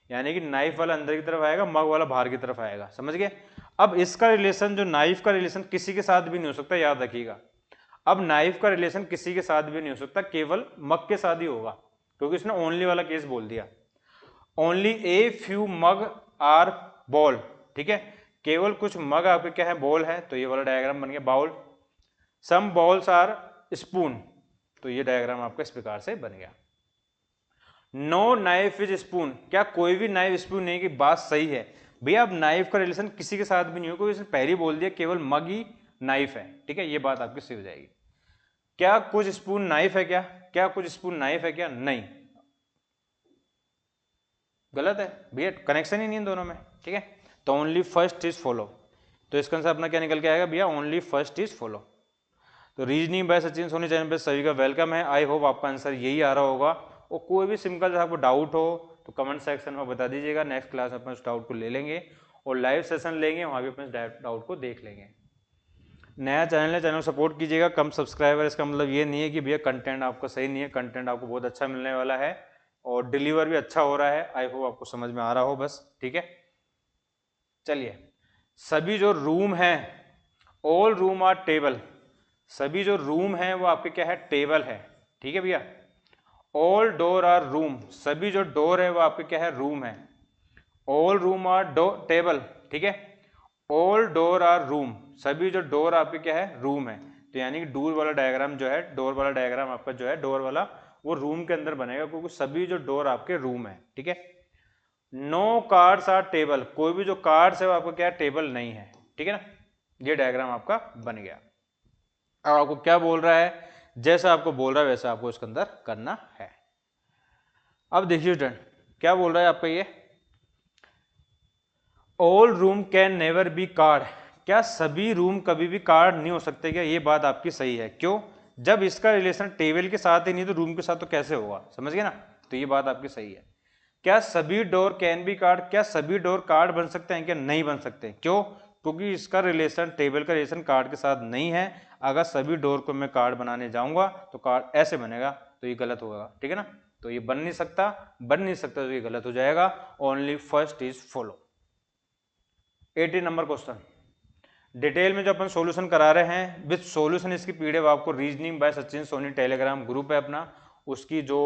यानी कि नाइफ वाला अंदर की तरफ आएगा, मग वाला बाहर की तरफ आएगा, समझ गए। अब इसका रिलेशन जो नाइफ का रिलेशन किसी के साथ भी नहीं हो सकता, याद रखिएगा। अब नाइफ का रिलेशन किसी के साथ भी नहीं हो सकता, केवल मग के साथ ही होगा, क्योंकि इसने ओनली वाला केस बोल दिया। Only a few mug are ball, ठीक है, केवल कुछ मग आपके क्या है बॉल है, तो ये वाला डायग्राम बन गया bowl. Some balls are spoon, तो ये डायग्राम आपका इस प्रकार से बन गया। नो नाइफ इज स्पून, क्या कोई भी नाइफ स्पून नहीं की बात सही है भैया। अब नाइफ का रिलेशन किसी के साथ भी नहीं हो, क्योंकि इसने पहले बोल दिया केवल मग ही नाइफ है, ठीक है, ये बात आपकी सही हो जाएगी। क्या कुछ स्पून नाइफ है क्या, क्या कुछ स्पून नाइफ है क्या, नहीं, गलत है भैया, कनेक्शन ही नहीं है दोनों में, ठीक है, तो ओनली फर्स्ट इज फॉलो, तो इसका आंसर अपना क्या निकल के आएगा भैया, ओनली फर्स्ट इज फॉलो। तो reasoning by Sachin Soni channel पे सभी का वेलकम है, आई होप आपका आंसर यही आ रहा होगा, और कोई भी सिंपल सा आपको डाउट हो तो कमेंट सेक्शन में बता दीजिएगा, नेक्स्ट क्लास में अपन उस डाउट को ले लेंगे और लाइव सेशन लेंगे, वहाँ भी अपन डाउट को देख लेंगे। नया चैनल है, चैनल सपोर्ट कीजिएगा, कम सब्सक्राइबर इसका मतलब ये नहीं है कि भैया कंटेंट आपका सही नहीं है, कंटेंट आपको बहुत अच्छा मिलने वाला है और डिलीवर भी अच्छा हो रहा है, आई होप आपको समझ में आ रहा हो बस, ठीक है। चलिए, सभी जो रूम है, ऑल रूम आर टेबल, सभी जो रूम है वो आपके क्या है टेबल है, ठीक है भैया। ऑल डोर आर रूम, सभी जो डोर है वो आपके क्या है रूम है। ऑल रूम आर टेबल, ठीक है। ऑल डोर आर रूम, सभी जो डोर आपके क्या है रूम है। तो यानी कि डोर वाला डायग्राम जो है, डोर वाला डायग्राम आपका जो है, डोर वाला वो रूम के अंदर बनेगा, क्योंकि सभी जो डोर आपके रूम है, ठीक है। नो कार्ड्स आर टेबल, कोई भी जो कार्ड्स है वो आपको क्या है, टेबल नहीं है, ठीक है ना। ये डायग्राम आपका बन गया। अब आपको क्या बोल रहा है, जैसा आपको बोल रहा है वैसा आपको इसके अंदर करना है। अब देखिए स्टूडेंट क्या बोल रहा है आपका ये, all room can never be card, क्या सभी रूम कभी भी कार्ड नहीं हो सकते क्या? ये बात आपकी सही है। क्यों? जब इसका रिलेशन टेबल के साथ ही नहीं तो रूम के साथ तो कैसे होगा, समझ गए ना। तो ये बात आपकी सही है। क्या सभी डोर कैन बी कार्ड, क्या सभी डोर कार्ड बन सकते हैं क्या? नहीं बन सकते। क्यों? क्योंकि इसका रिलेशन, टेबल का रिलेशन कार्ड के साथ नहीं है। अगर सभी डोर को मैं कार्ड बनाने जाऊंगा तो कार्ड ऐसे बनेगा, तो ये गलत होगा, ठीक है ना। तो ये बन नहीं सकता, बन नहीं सकता तो ये गलत हो जाएगा। Only first is follow. 80 number question, detail में जो अपन सॉल्यूशन करा रहे हैं विद सॉल्यूशन, इसकी पीडीएफ आपको reasoning by Sachin Soni Telegram group है अपना, उसकी जो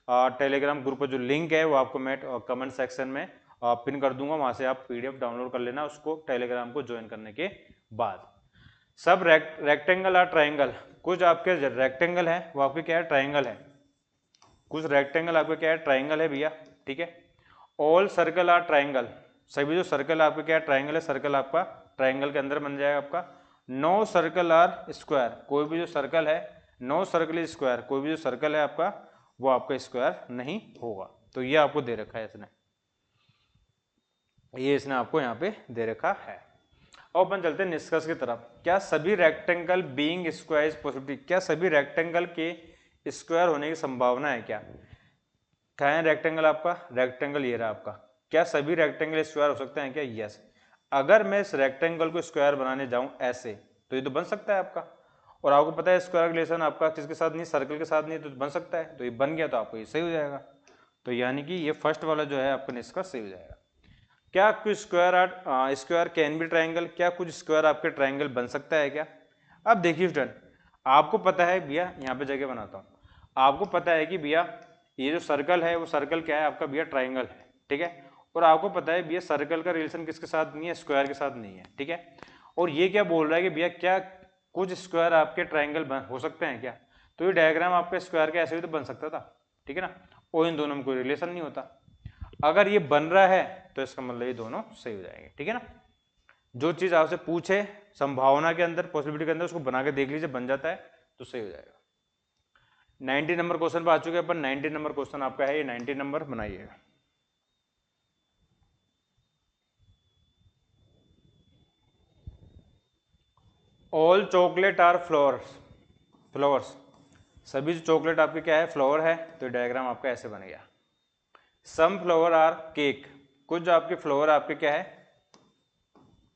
टेलीग्राम ग्रुप पर जो लिंक है वो आपको मैं कमेंट सेक्शन में पिन कर दूंगा, वहां से आप पीडीएफ डाउनलोड कर लेना उसको टेलीग्राम को ज्वाइन करने के बाद। सब रेक्टेंगल और ट्राइंगल, कुछ आपके रेक्टेंगल है वो आपके क्या है, ट्राइंगल है। कुछ रेक्टेंगल आपके क्या है, ट्राइंगल है भैया, ठीक है। ऑल सर्कल आर ट्राइंगल, सभी जो सर्कल आपके क्या है, ट्राइंगल है। सर्कल आपका ट्राइंगल के अंदर बन जाएगा आपका। नो सर्कल आर स्क्वायर, कोई भी जो सर्कल है, नो सर्कल इज स्क्वायर, कोई भी जो सर्कल है आपका वो आपका स्क्वायर नहीं होगा। तो ये आपको दे रखा है इसने, ये इसने आपको यहाँ पे दे रखा है। और अपन चलते हैं निष्कर्ष की तरफ। क्या सभी rectangle being square is possibility, क्या सभी रेक्टेंगल के स्क्वायर होने की संभावना है क्या? क्या है रेक्टेंगल आपका, रेक्टेंगल ये रहा आपका। क्या सभी रेक्टेंगल स्क्वायर हो सकते हैं क्या? यस। अगर मैं इस रेक्टेंगल को स्क्वायर बनाने जाऊं ऐसे, तो ये तो बन सकता है आपका। और आपको पता है स्क्वायर रिलेशन आपका किसके साथ नहीं, सर्कल के साथ नहीं, तो बन सकता है। तो ये बन गया तो आपको ये सही हो जाएगा। तो यानी कि ये फर्स्ट वाला जो है आपका निष्कर्ष सही हो जाएगा। क्या कुछ स्क्वायर कैन बी ट्राइंगल, क्या कुछ स्क्वायर आपके ट्राइंगल बन सकता है क्या? अब देखिए स्टूडेंट, आपको पता है भैया, यहाँ पे जगह बनाता हूँ, आपको पता है कि भैया ये जो सर्कल है वो सर्कल क्या है आपका भैया, ट्राइंगल है, ठीक है। और आपको पता है भैया सर्कल का रिलेशन किसके साथ नहीं है, स्क्वायर के साथ नहीं है, ठीक है। और ये क्या बोल रहा है कि भैया क्या कुछ स्क्वायर आपके ट्राइंगल हो सकते हैं क्या? तो ये डायग्राम आपके स्क्वायर के ऐसे भी तो बन सकता था, ठीक है ना। और इन दोनों में कोई रिलेशन नहीं होता। अगर ये बन रहा है तो इसका मतलब ये दोनों सही हो जाएंगे, ठीक है ना। जो चीज आपसे पूछे संभावना के अंदर, पॉसिबिलिटी के अंदर, उसको बना के देख लीजिए, बन जाता है तो सही हो जाएगा। 90 नंबर क्वेश्चन पर आ चुके हैं अपन। 90 नंबर क्वेश्चन आपका है, ये 90 नंबर बनाइएगा। All chocolate are flowers, flowers, सभी जो चॉकलेट आपके क्या है, फ्लावर है। तो डायग्राम आपका ऐसे बन गया। सम फ्लावर आर केक, कुछ जो आपके फ्लावर आपके क्या है,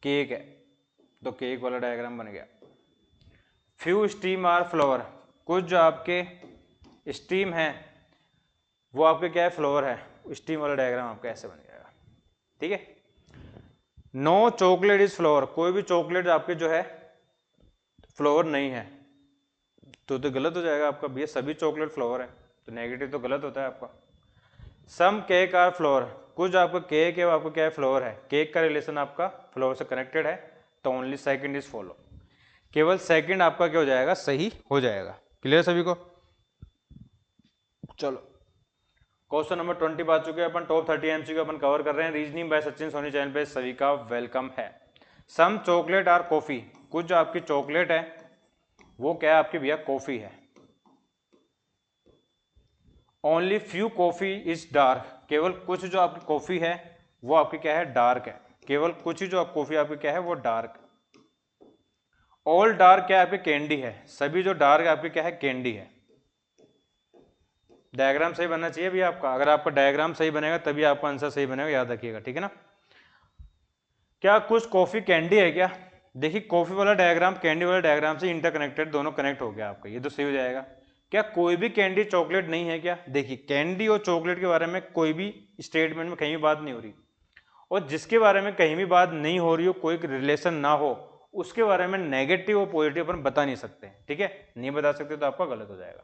केक है, तो केक वाला डायग्राम बन गया। फ्यू स्टीम आर फ्लावर, कुछ जो आपके स्टीम है वो आपके क्या है, फ्लावर है। स्टीम वाला डायग्राम आपका ऐसे बन जाएगा, ठीक है। नो चॉकलेट इज फ्लावर, कोई भी चॉकलेट आपके जो है फ्लावर नहीं है, तो गलत हो जाएगा आपका भैया, सभी चॉकलेट फ्लावर है, तो नेगेटिव तो गलत होता है आपका। सम केक आर फ्लावर, कुछ आपका केक है वो आपको क्या है, फ्लावर है। केक का रिलेशन आपका फ्लावर से कनेक्टेड है, तो ओनली सेकंड इज फॉलो, केवल सेकंड आपका क्या हो जाएगा, सही हो जाएगा। क्लियर सभी को? चलो क्वेश्चन नंबर 20 बात चुके हैं अपन। टॉप 30 एमसीक्यू अपन कवर कर रहे हैं। Reasoning by Sachin Soni channel पे सभी का वेलकम है। सम चॉकलेट आर कॉफी, कुछ जो आपकी चॉकलेट है वो क्या है आपकी भैया, कॉफी है। Only few coffee is dark, केवल कुछ जो आपकी कॉफी है वो आपकी क्या है, डार्क है। केवल कुछ ही जो कॉफी आपकी क्या है वो डार्क। ऑल डार्क क्या है आपके, कैंडी है। सभी जो डार्क आपके क्या है, कैंडी है। डायग्राम सही बनना चाहिए भैया आपका, अगर आपका डायग्राम सही बनेगा तभी आपका आंसर सही बनेगा, याद रखिएगा, ठीक है ना। क्या कुछ कॉफी कैंडी है क्या? देखिए कॉफी वाला डायग्राम कैंडी वाला डायग्राम से इंटरकनेक्टेड, दोनों कनेक्ट हो गया आपका, ये तो सही हो जाएगा। क्या कोई भी कैंडी चॉकलेट नहीं है क्या? देखिए कैंडी और चॉकलेट के बारे में कोई भी स्टेटमेंट में कहीं भी बात नहीं हो रही, और जिसके बारे में कहीं भी बात नहीं हो रही हो, कोई रिलेशन ना हो, उसके बारे में नेगेटिव और पॉजिटिव अपन बता नहीं सकते, ठीक है। नहीं बता सकते तो आपका गलत हो जाएगा।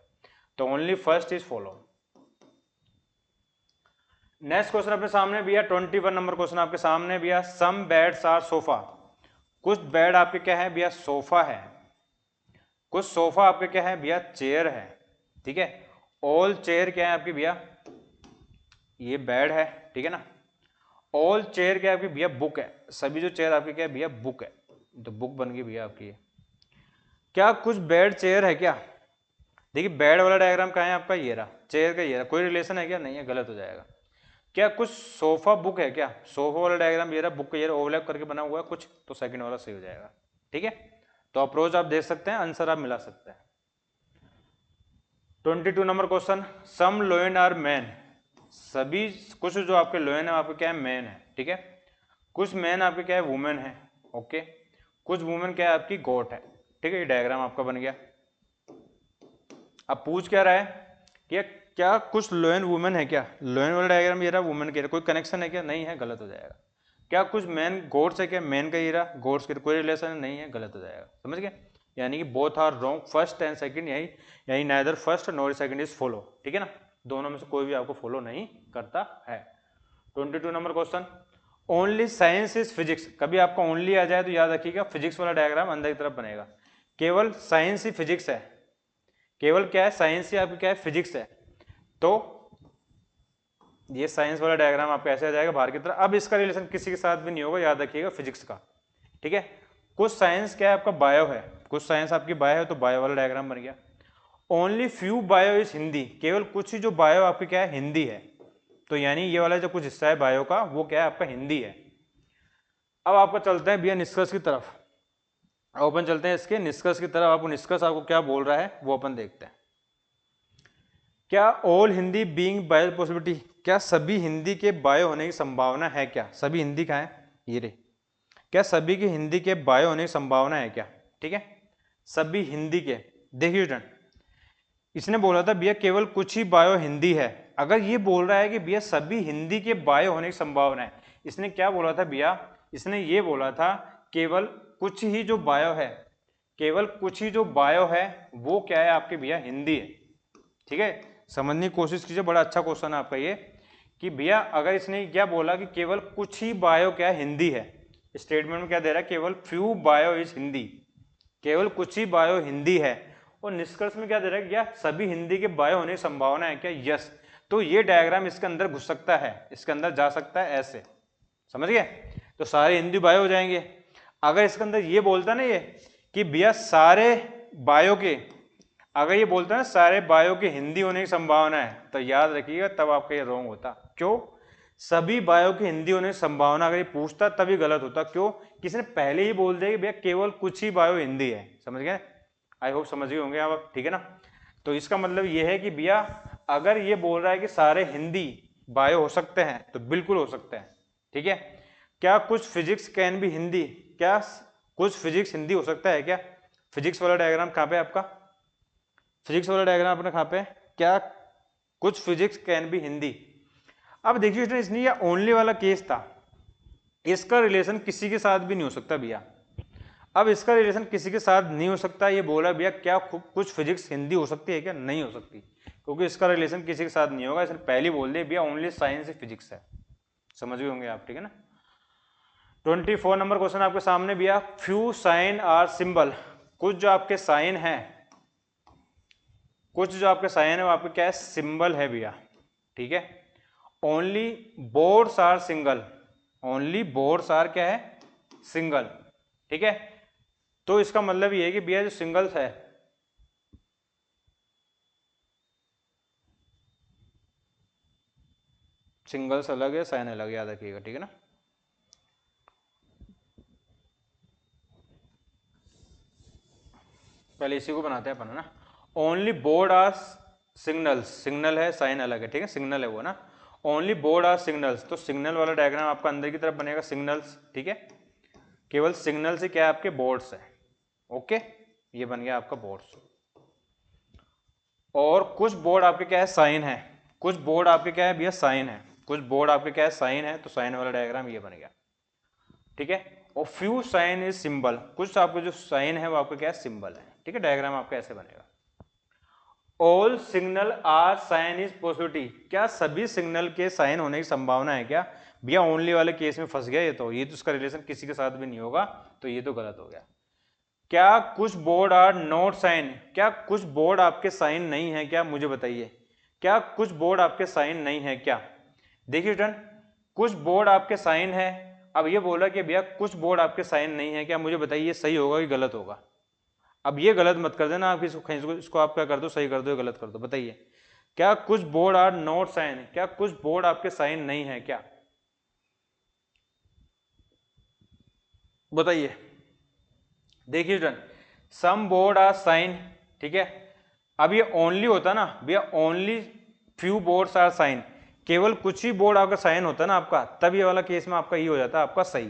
तो only first is follow. Next question अपने सामने भैया 21 नंबर क्वेश्चन आपके सामने भैया। सम बेड्स आर सोफा, कुछ बेड आपके क्या है भैया, सोफा है। कुछ सोफा आपके क्या है भैया, चेयर है, ठीक है। ऑल चेयर क्या है आपकी भैया, ये बेड है, ठीक है ना। ऑल चेयर क्या है आपकी भैया, बुक है, सभी जो चेयर आपकी क्या है भैया, बुक है, तो बुक बन गई भैया आपकी। क्या कुछ बेड चेयर है क्या, देखिए बेड वाला डायग्राम कहाँ है आपका, ये रहा, चेयर का ये रहा, कोई रिलेशन है क्या, नहीं है, गलत हो जाएगा। क्या कुछ सोफा बुक है क्या, सोफा वाला डायग्राम ये रहा, बुक का ये ओवरलैप करके बना हुआ है कुछ, तो सेकंड वाला सही हो जाएगा, ठीक है। तो अप्रोच आप देख सकते हैं, आंसर आप मिला सकते हैं। 22 number question, some lion are man, सभी कुछ जो आपके लोयन है आपके क्या है, मैन है, ठीक है। कुछ मैन आपके क्या है, वुमेन है, ओके। कुछ वुमेन क्या है आपकी, गोट है, ठीक है। ये डायग्राम आपका बन गया। अब पूछ क्या रहा है कि क्या कुछ लोयन वुमेन है क्या, लोयन वाला डायग्राम ये रहा, वुमेन के कोई कनेक्शन है क्या, नहीं है, गलत हो जाएगा। क्या कुछ मैन गोट्स है क्या, मैन का ये रहा, गोट्स के कोई रिलेशन नहीं है, गलत हो जाएगा, समझ गए। यानी कि both are wrong, first and second, यही neither first nor second is follow, ठीक है ना। दोनों में से कोई भी आपको फॉलो नहीं करता है। 22 number question, only science is physics, कभी आपका ओनली आ जाए तो याद रखिएगा फिजिक्स वाला डायग्राम अंदर की तरफ बनेगा। केवल साइंस ही फिजिक्स है, केवल क्या है, साइंस ही आपकी क्या है, फिजिक्स है, तो ये साइंस वाला डायग्राम आपका ऐसे आ जाएगा बाहर की तरफ। अब इसका रिलेशन किसी के साथ भी नहीं होगा, याद रखिएगा फिजिक्स का, ठीक है। कुछ साइंस क्या है आपका, बायो है, कुछ साइंस आपकी बायो है, तो बायो वाला डायग्राम बन गया। Only few bio is Hindi, केवल कुछ ही जो बायो आपकी क्या है, हिंदी है, तो यानी ये वाला जो कुछ हिस्सा है बायो का वो क्या है आपका, हिंदी है। अब आपका चलते हैं भैया निष्कर्ष की तरफ, अपन चलते हैं इसके निष्कर्ष की तरफ। आपको निष्कर्ष आपको क्या बोल रहा है वो अपन देखते हैं। क्या all Hindi being bio possibility, क्या सभी हिंदी के बायो होने की संभावना है क्या, सभी हिंदी कहाँ है, ये रे, क्या सभी की हिंदी के बायो होने की संभावना है क्या, ठीक है। सभी हिंदी के, देखिए स्टूडेंट, इसने बोला था भैया केवल कुछ ही बायो हिंदी है। अगर ये बोल रहा है कि भैया सभी हिंदी के बायो होने की संभावना है, इसने क्या बोला था भैया, इसने ये बोला था केवल कुछ ही जो बायो है, केवल कुछ ही जो बायो है वो क्या है आपके भैया, हिंदी है, ठीक है। समझने की कोशिश कीजिए, बड़ा अच्छा क्वेश्चन है आपका ये, कि भैया अगर इसने क्या बोला कि केवल कुछ ही बायो क्या हिंदी है, स्टेटमेंट में क्या दे रहा है, केवल फ्यू बायो इज हिंदी, केवल कुछ ही बायो हिंदी है, और निष्कर्ष में क्या दे रहा है, क्या सभी हिंदी के बायो होने की संभावना है क्या, यस। तो ये डायग्राम इसके अंदर घुस सकता है, इसके अंदर जा सकता है ऐसे, समझ गए, तो सारे हिंदी बायो हो जाएंगे। अगर इसके अंदर ये बोलता ना ये कि भैया सारे बायो के, अगर ये बोलता है सारे बायो के हिंदी होने की संभावना है, तो याद रखिएगा तब आपका ये रॉन्ग होता। क्यों, सभी बायो की हिंदी होने की संभावना अगर ये पूछता तभी गलत होता, क्यों, किसी ने पहले ही बोल दिया कि भैया केवल कुछ ही बायो हिंदी है, समझ गए, आई होप समझ गए होंगे आप, ठीक है ना। तो इसका मतलब ये है कि भैया अगर ये बोल रहा है कि सारे हिंदी बायो हो सकते हैं तो बिल्कुल हो सकते हैं, ठीक है। क्या कुछ फिजिक्स कैन भी हिंदी, क्या कुछ फिजिक्स हिंदी हो सकता है क्या, फिजिक्स वाला डायग्राम कहाँ पे आपका, फिजिक्स वाला डायग्राम अपने कहाँ पे, क्या कुछ फिजिक्स कैन भी हिंदी। अब देखिए इसने ये ओनली वाला केस था, इसका रिलेशन किसी के साथ भी नहीं हो सकता भैया। अब इसका रिलेशन किसी के साथ नहीं हो सकता, ये बोला भैया क्या कुछ फिजिक्स हिंदी हो सकती है क्या, नहीं हो सकती, क्योंकि इसका रिलेशन किसी के साथ नहीं होगा, इसने पहले बोल दिया भैया ओनली साइंस ही फिजिक्स है, समझ गए होंगे आप, ठीक है ना। 24 नंबर क्वेश्चन आपके सामने भैया, फ्यू साइन आर सिंबल, कुछ जो आपके साइन है, कुछ जो आपके साइन है वो आपके क्या है, सिंबल है भैया, ठीक है। Only boards are single, only boards are क्या है, सिंगल, ठीक है। तो इसका मतलब ये है कि भैया जो सिंगल्स है, सिंगल्स अलग है साइन अलग है, याद रखिएगा, ठीक है ना। पहले इसी को बनाते हैं अपन, है ना। Only board are signals, signal है साइन अलग है, ठीक है, सिग्नल है वो ना। ओनली बोर्ड आर सिग्नल्स, तो सिग्नल वाला डायग्राम आपका अंदर की तरफ बनेगा, सिग्नल्स, ठीक है। केवल सिग्नल से क्या है आपके बोर्ड्स है, ओके, ये बन गया आपका बोर्ड्स। और कुछ बोर्ड आपके क्या है, साइन है, कुछ बोर्ड आपके क्या है भैया, साइन है, कुछ बोर्ड आपके क्या है, साइन है, तो साइन वाला डायग्राम ये बन गया, ठीक है। और फ्यू साइन इज सिंबल, कुछ आपको जो साइन है वो आपका क्या है, सिंबल है, ठीक है। डायग्राम आपका ऐसे बनेगा। All signal are sign is possibility, क्या सभी सिग्नल के साइन होने की संभावना है क्या, भैया ओनली वाले केस में फंस गया ये तो इसका रिलेशन किसी के साथ भी नहीं होगा, तो ये तो गलत हो गया। क्या कुछ बोर्ड आर नॉट साइन, क्या कुछ बोर्ड आपके साइन नहीं है क्या, मुझे बताइए। क्या कुछ बोर्ड आपके साइन नहीं है क्या? देखिए स्टूडेंट, कुछ बोर्ड आपके साइन है। अब ये बोला कि भैया कुछ बोर्ड आपके साइन नहीं है क्या, मुझे बताइए सही होगा कि गलत होगा। अब ये गलत मत कर देना आप, इसको आप क्या कर दो, सही कर दो, गलत कर दो। बताइए, क्या कुछ बोर्ड आर नॉट साइन, क्या कुछ बोर्ड आपके साइन नहीं है क्या? बताइए। देखिए student, some board are sign, ठीक है। अब ये ओनली होता ना भैया, only few boards are sign, केवल कुछ ही बोर्ड आपका साइन होता ना आपका, तब ये वाला केस में आपका ये हो जाता है आपका सही।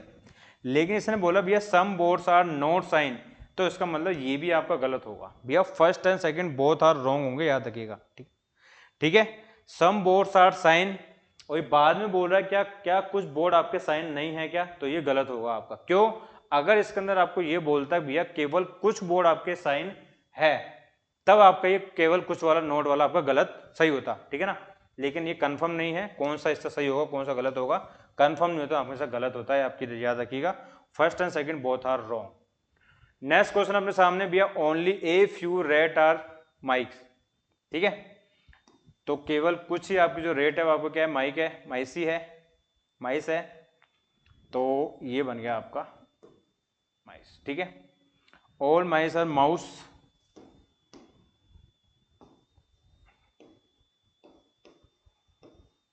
लेकिन इसने बोला भैया some boards are not sign, तो इसका मतलब ये भी आपका गलत होगा भैया। First and second both are wrong होंगे, याद रखिएगा। ठीक, ठीक है। सम बोर्ड्स आर साइन, और बाद में बोल रहा है क्या क्या कुछ बोर्ड आपके साइन नहीं है क्या, तो ये गलत होगा आपका। क्यों? अगर इसके अंदर आपको ये बोलता है भैया केवल कुछ बोर्ड आपके साइन है, तब आपका ये केवल कुछ वाला नोट वाला आपका गलत सही होता, ठीक है ना। लेकिन ये कंफर्म नहीं है कौन सा इससे सही होगा कौन सा गलत होगा, कंफर्म नहीं होता, हमेशा गलत होता है, आपकी याद रखिएगा। First and second both are wrong. Next question अपने सामने भैया, only a few rat are mice, ठीक है। तो केवल कुछ ही आपकी जो रेट है वो आपको क्या है, माइक है, माइसी है, माइस है, तो ये बन गया आपका माइस, ठीक है। All mice are mouse,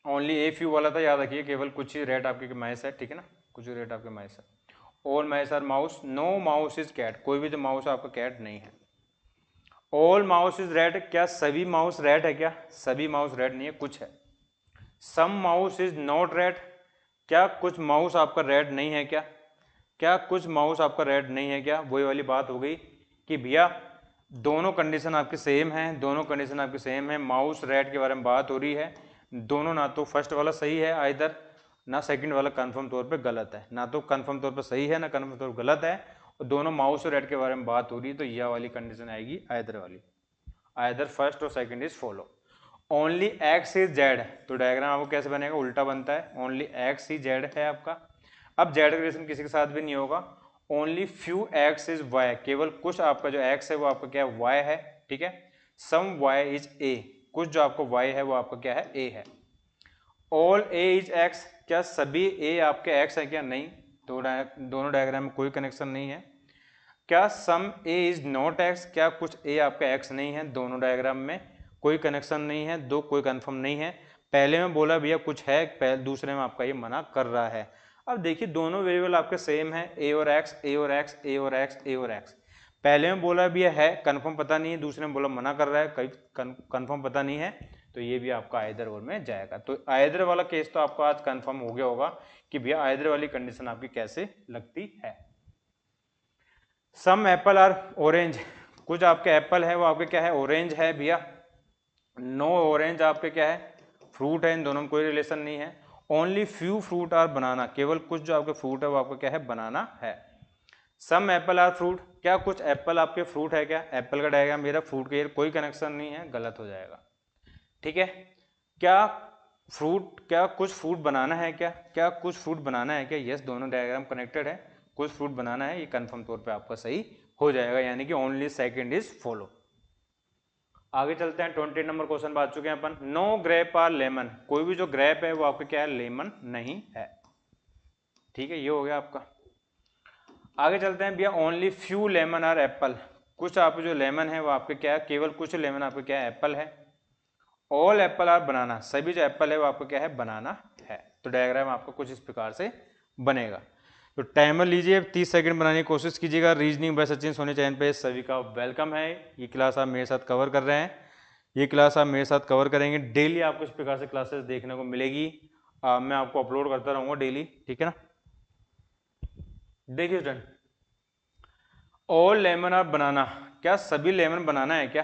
only a few वाला था, याद रखिए केवल कुछ ही रेट आपके माइस है, ठीक है ना, कुछ ही रेट आपके माइस है। All mice are mouse, no mouse is cat, कोई भी जो माउस है आपका कैट नहीं है। ऑल माउस इज रेड, क्या सभी माउस रेड है क्या, सभी माउस रेड नहीं है, कुछ है। सम माउस इज नॉट रेड, क्या कुछ माउस आपका रेड नहीं है क्या, क्या कुछ माउस आपका रेड नहीं है क्या। वही वाली बात हो गई कि भैया दोनों कंडीशन आपकी सेम है, दोनों कंडीशन आपकी सेम है, माउस रेड के बारे में बात हो रही है, दोनों ना तो फर्स्ट वाला सही है आइदर, ना सेकंड वाला कंफर्म तौर पे गलत है, ना तो कंफर्म तौर पे सही है ना कंफर्म तौर पे गलत है, और दोनों माउस और रेड के बारे में बात हो रही है, तो यह वाली कंडीशन आएगी आइदर वाली, आइदर फर्स्ट और second is follow. Only x is Z, तो डायग्राम आपको कैसे बनेगा, उल्टा बनता है, ओनली एक्स ही जेड है आपका। अब जेड का रिलेशन किसी के साथ भी नहीं होगा। Only few X is Y, केवल कुछ आपका जो एक्स है वो आपका क्या है, वाई है, ठीक है। सम वाई इज ए, कुछ जो आपको वाई है वो आपका क्या है, ए है। ऑल ए इज एक्स, क्या सभी ए आपके एक्स है क्या, नहीं, तो दोनों डायग्राम में कोई कनेक्शन नहीं है। क्या सम ए इज नॉट एक्स, क्या कुछ ए आपका एक्स नहीं है, दोनों डायग्राम में कोई कनेक्शन नहीं है, दो कोई कंफर्म नहीं है। पहले में बोला भैया कुछ है, दूसरे में आपका ये मना कर रहा है। अब देखिए दोनों वेरिएबल आपके सेम है, ए और एक्स, ए और एक्स, ए और एक्स, ए और एक्स। पहले में बोला भैया है कंफर्म पता नहीं है, दूसरे में बोला मना कर रहा है, कहीं कंफर्म पता नहीं है, तो ये भी आपका आइदर और में जाएगा। तो आइदर वाला केस तो आपका आज कंफर्म हो गया होगा कि भैया आइदर वाली कंडीशन आपकी कैसे लगती है। सम एप्पल आर ऑरेंज, कुछ आपके एप्पल है वो आपके क्या है, ऑरेंज है भैया। नो ऑरेंज आपके क्या है, फ्रूट है, इन दोनों में कोई रिलेशन नहीं है। ओनली फ्यू फ्रूट आर बनाना, केवल कुछ जो आपके फ्रूट है वो आपका क्या है, बनाना है। सम एप्पल आर फ्रूट, क्या कुछ एप्पल आपके फ्रूट है क्या, एप्पल का डायग्राम मेरा, फ्रूट के कोई कनेक्शन नहीं है, गलत हो जाएगा, ठीक है। क्या फ्रूट, क्या कुछ फ्रूट बनाना है क्या, क्या कुछ फ्रूट बनाना है क्या, यस दोनों डायग्राम कनेक्टेड है, कुछ फ्रूट बनाना है, ये कंफर्म तौर पे आपका सही हो जाएगा, यानी कि ओनली सेकंड इज फॉलो। आगे चलते हैं, 20 नंबर क्वेश्चन बात चुके हैं अपन। नो ग्रेप आर लेमन, कोई भी जो ग्रेप है वो आपका क्या है, लेमन नहीं है, ठीक है, ये हो गया आपका। आगे चलते हैं भैया, only few lemon or apple, कुछ आप जो लेमन है वो आपके क्या है, केवल कुछ लेमन आपके क्या है, एप्पल है। ऑल एप्पल आर बनाना, सभी जो एप्पल है वो आपको क्या है, बनाना है। तो डायग्राम आपको कुछ इस प्रकार से बनेगा। तो टाइमर लीजिए, 30 सेकंड बनाने की कोशिश कीजिएगा। Reasoning by Sachin Soni channel पे सभी का वेलकम है। ये क्लास आप मेरे साथ कवर कर रहे हैं, ये क्लास आप मेरे साथ कवर करेंगे, डेली आपको इस प्रकार से क्लासेस देखने को मिलेगी। मैं आपको अपलोड करता रहूँगा डेली, ठीक है ना। देखिए स्टूडेंट, ऑल लेमन आर बनाना, क्या सभी लेमन बनाना है क्या,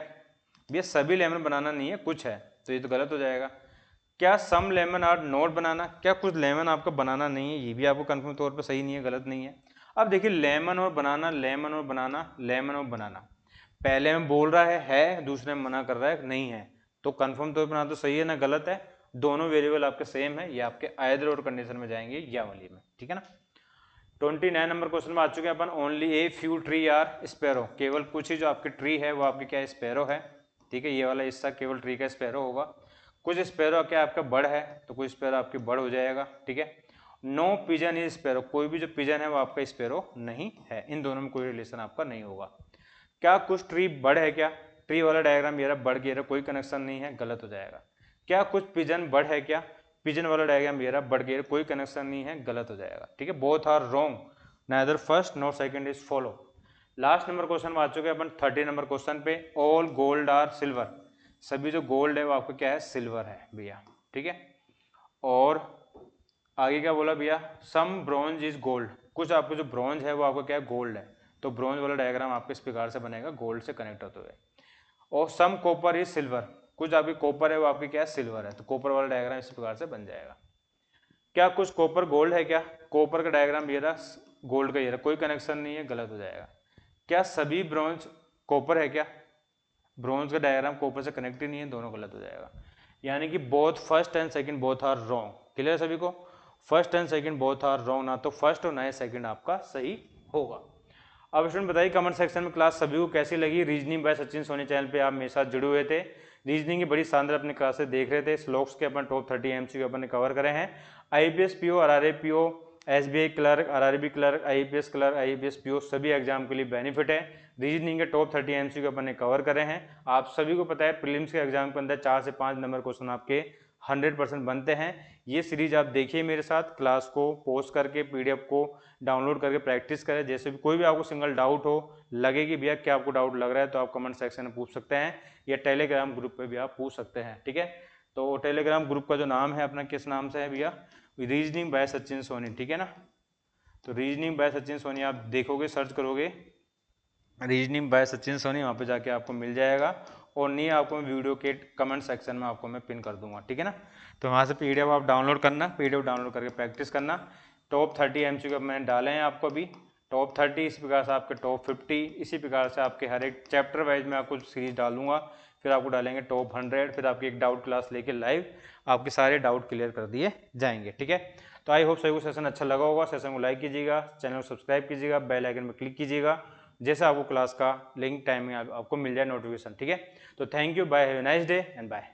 भैया सभी लेमन बनाना नहीं है, कुछ है, तो ये तो गलत हो जाएगा। क्या सम लेमन आर नॉट बनाना, क्या कुछ लेमन आपका बनाना नहीं है, ये भी आपको कंफर्म तौर पे सही नहीं है, गलत नहीं है। अब देखिए लेमन और बनाना, लेमन और बनाना, लेमन और बनाना, पहले में बोल रहा है, दूसरे में मना कर रहा है नहीं है, तो कंफर्म तौर पर ना तो सही है ना गलत है, दोनों वेरिएबल आपके सेम है, ये आपके आइदर और कंडीशन में जाएंगे या वाली में, ठीक है ना। 29 नंबर क्वेश्चन में आ चुके हैं अपन। Only a few tree are sparrow, केवल कुछ ही जो आपके ट्री है वो आपके क्या स्पैरो है, ठीक है। ये वाला हिस्सा केवल ट्री का स्पैरो होगा। कुछ स्पैरो क्या आपका बर्ड है, तो कुछ स्पैरो आपकी बर्ड हो जाएगा, ठीक है। नो पिजन इज स्पैरो, कोई भी जो पिजन है वो आपका स्पैरो नहीं है। इन दोनों में कोई रिलेशन आपका नहीं होगा। क्या कुछ ट्री बर्ड है, क्या ट्री वाला डायग्राम ये रहा, बर्ड की कोई कनेक्शन नहीं है, गलत हो जाएगा। क्या कुछ पिजन बर्ड है, क्या पिजन वाला डायग्राम ये रहा, बर्ड की कोई कनेक्शन नहीं है, गलत हो जाएगा, ठीक है। Both are wrong, neither first nor second is follow. Last number question में आ चुके हैं अपन 30 नंबर क्वेश्चन पे। ऑल गोल्ड आर सिल्वर, सभी जो गोल्ड है वो आपका क्या है, सिल्वर है भैया, ठीक है। और आगे क्या बोला भैया, सम ब्रॉन्ज इज गोल्ड, कुछ आपको जो ब्रॉन्ज है वो आपका क्या है, गोल्ड है। तो ब्रॉन्ज वाला डायग्राम आपके इस प्रकार से बनेगा, गोल्ड से कनेक्ट होते हुए। और सम कॉपर इज सिल्वर, कुछ आपकी कॉपर है वो आपकी क्या है, सिल्वर है। तो कॉपर वाला डायग्राम इस प्रकार से बन जाएगा। क्या कुछ कॉपर गोल्ड है, क्या कॉपर का डायग्राम ये रहा, गोल्ड का ये रहा, कोई कनेक्शन नहीं है, गलत हो जाएगा। क्या सभी ब्रॉन्ज कॉपर है, क्या ब्रॉन्ज का डायग्राम कॉपर से कनेक्ट ही नहीं है, दोनों गलत हो जाएगा। यानी कि both first and second both are wrong. Clear सभी को, first and second both are wrong, ना तो फर्स्ट और ना ही सेकंड आपका सही होगा। अब स्टूडेंट बताइए कमेंट सेक्शन में क्लास सभी को कैसी लगी। Reasoning by Sachin Soni channel पे आप मेरे साथ जुड़े हुए थे, रीजनिंग की बड़ी शानदार अपनी क्लासेस देख रहे थे। स्लोक्स के अपन टॉप 30 एमसीक्यू अपन ने कवर करे हैं। IPS PO, RRA PO, SBI clerk, RRB clerk, IPS clerk, IPS PO सभी एग्जाम के लिए बेनिफिट है। रीजनिंग के टॉप 30 एमसीक्यू अपन ने कवर करे हैं। आप सभी को पता है प्रीलिम्स के एग्जाम के अंदर 4 से 5 नंबर क्वेश्चन आपके 100% बनते हैं। ये सीरीज आप देखिए मेरे साथ, क्लास को पोस्ट करके पीडीएफ को डाउनलोड करके प्रैक्टिस करें। जैसे भी कोई भी आपको सिंगल डाउट हो, लगे कि भैया क्या आपको डाउट लग रहा है, तो आप कमेंट सेक्शन में पूछ सकते हैं या टेलीग्राम ग्रुप पे भी आप पूछ सकते हैं, ठीक है। तो टेलीग्राम ग्रुप का जो नाम है अपना किस नाम से है भैया, रीजनिंग बाय सचिन सोनी, ठीक है ना। तो रीजनिंग बाय सचिन सोनी आप देखोगे, सर्च करोगे रीजनिंग बाय सचिन सोनी, वहाँ पे जाके आपको मिल जाएगा। और नहीं आपको मैं वीडियो के कमेंट सेक्शन में आपको मैं पिन कर दूंगा, ठीक है ना। तो वहाँ से पीडीएफ आप डाउनलोड करना, पीडीएफ डाउनलोड करके प्रैक्टिस करना। टॉप 30 एमसीक्यू मैंने डाले हैं आपको अभी, टॉप 30 इसी प्रकार से आपके टॉप 50, इसी प्रकार से आपके हर एक चैप्टर वाइज में आपको सीरीज डालूंगा। फिर आपको डालेंगे टॉप 100, फिर आपकी एक डाउट क्लास लेके लाइव आपके सारे डाउट क्लियर कर दिए जाएंगे, ठीक है। तो आई होप सभी को सेशन अच्छा लगा होगा। सेशन को लाइक कीजिएगा, चैनल को सब्सक्राइब कीजिएगा, बेल आइकन में क्लिक कीजिएगा, जैसे आपको क्लास का लिंक टाइमिंग आपको मिल जाए नोटिफिकेशन, ठीक है। तो thank you, bye, have a nice day and bye.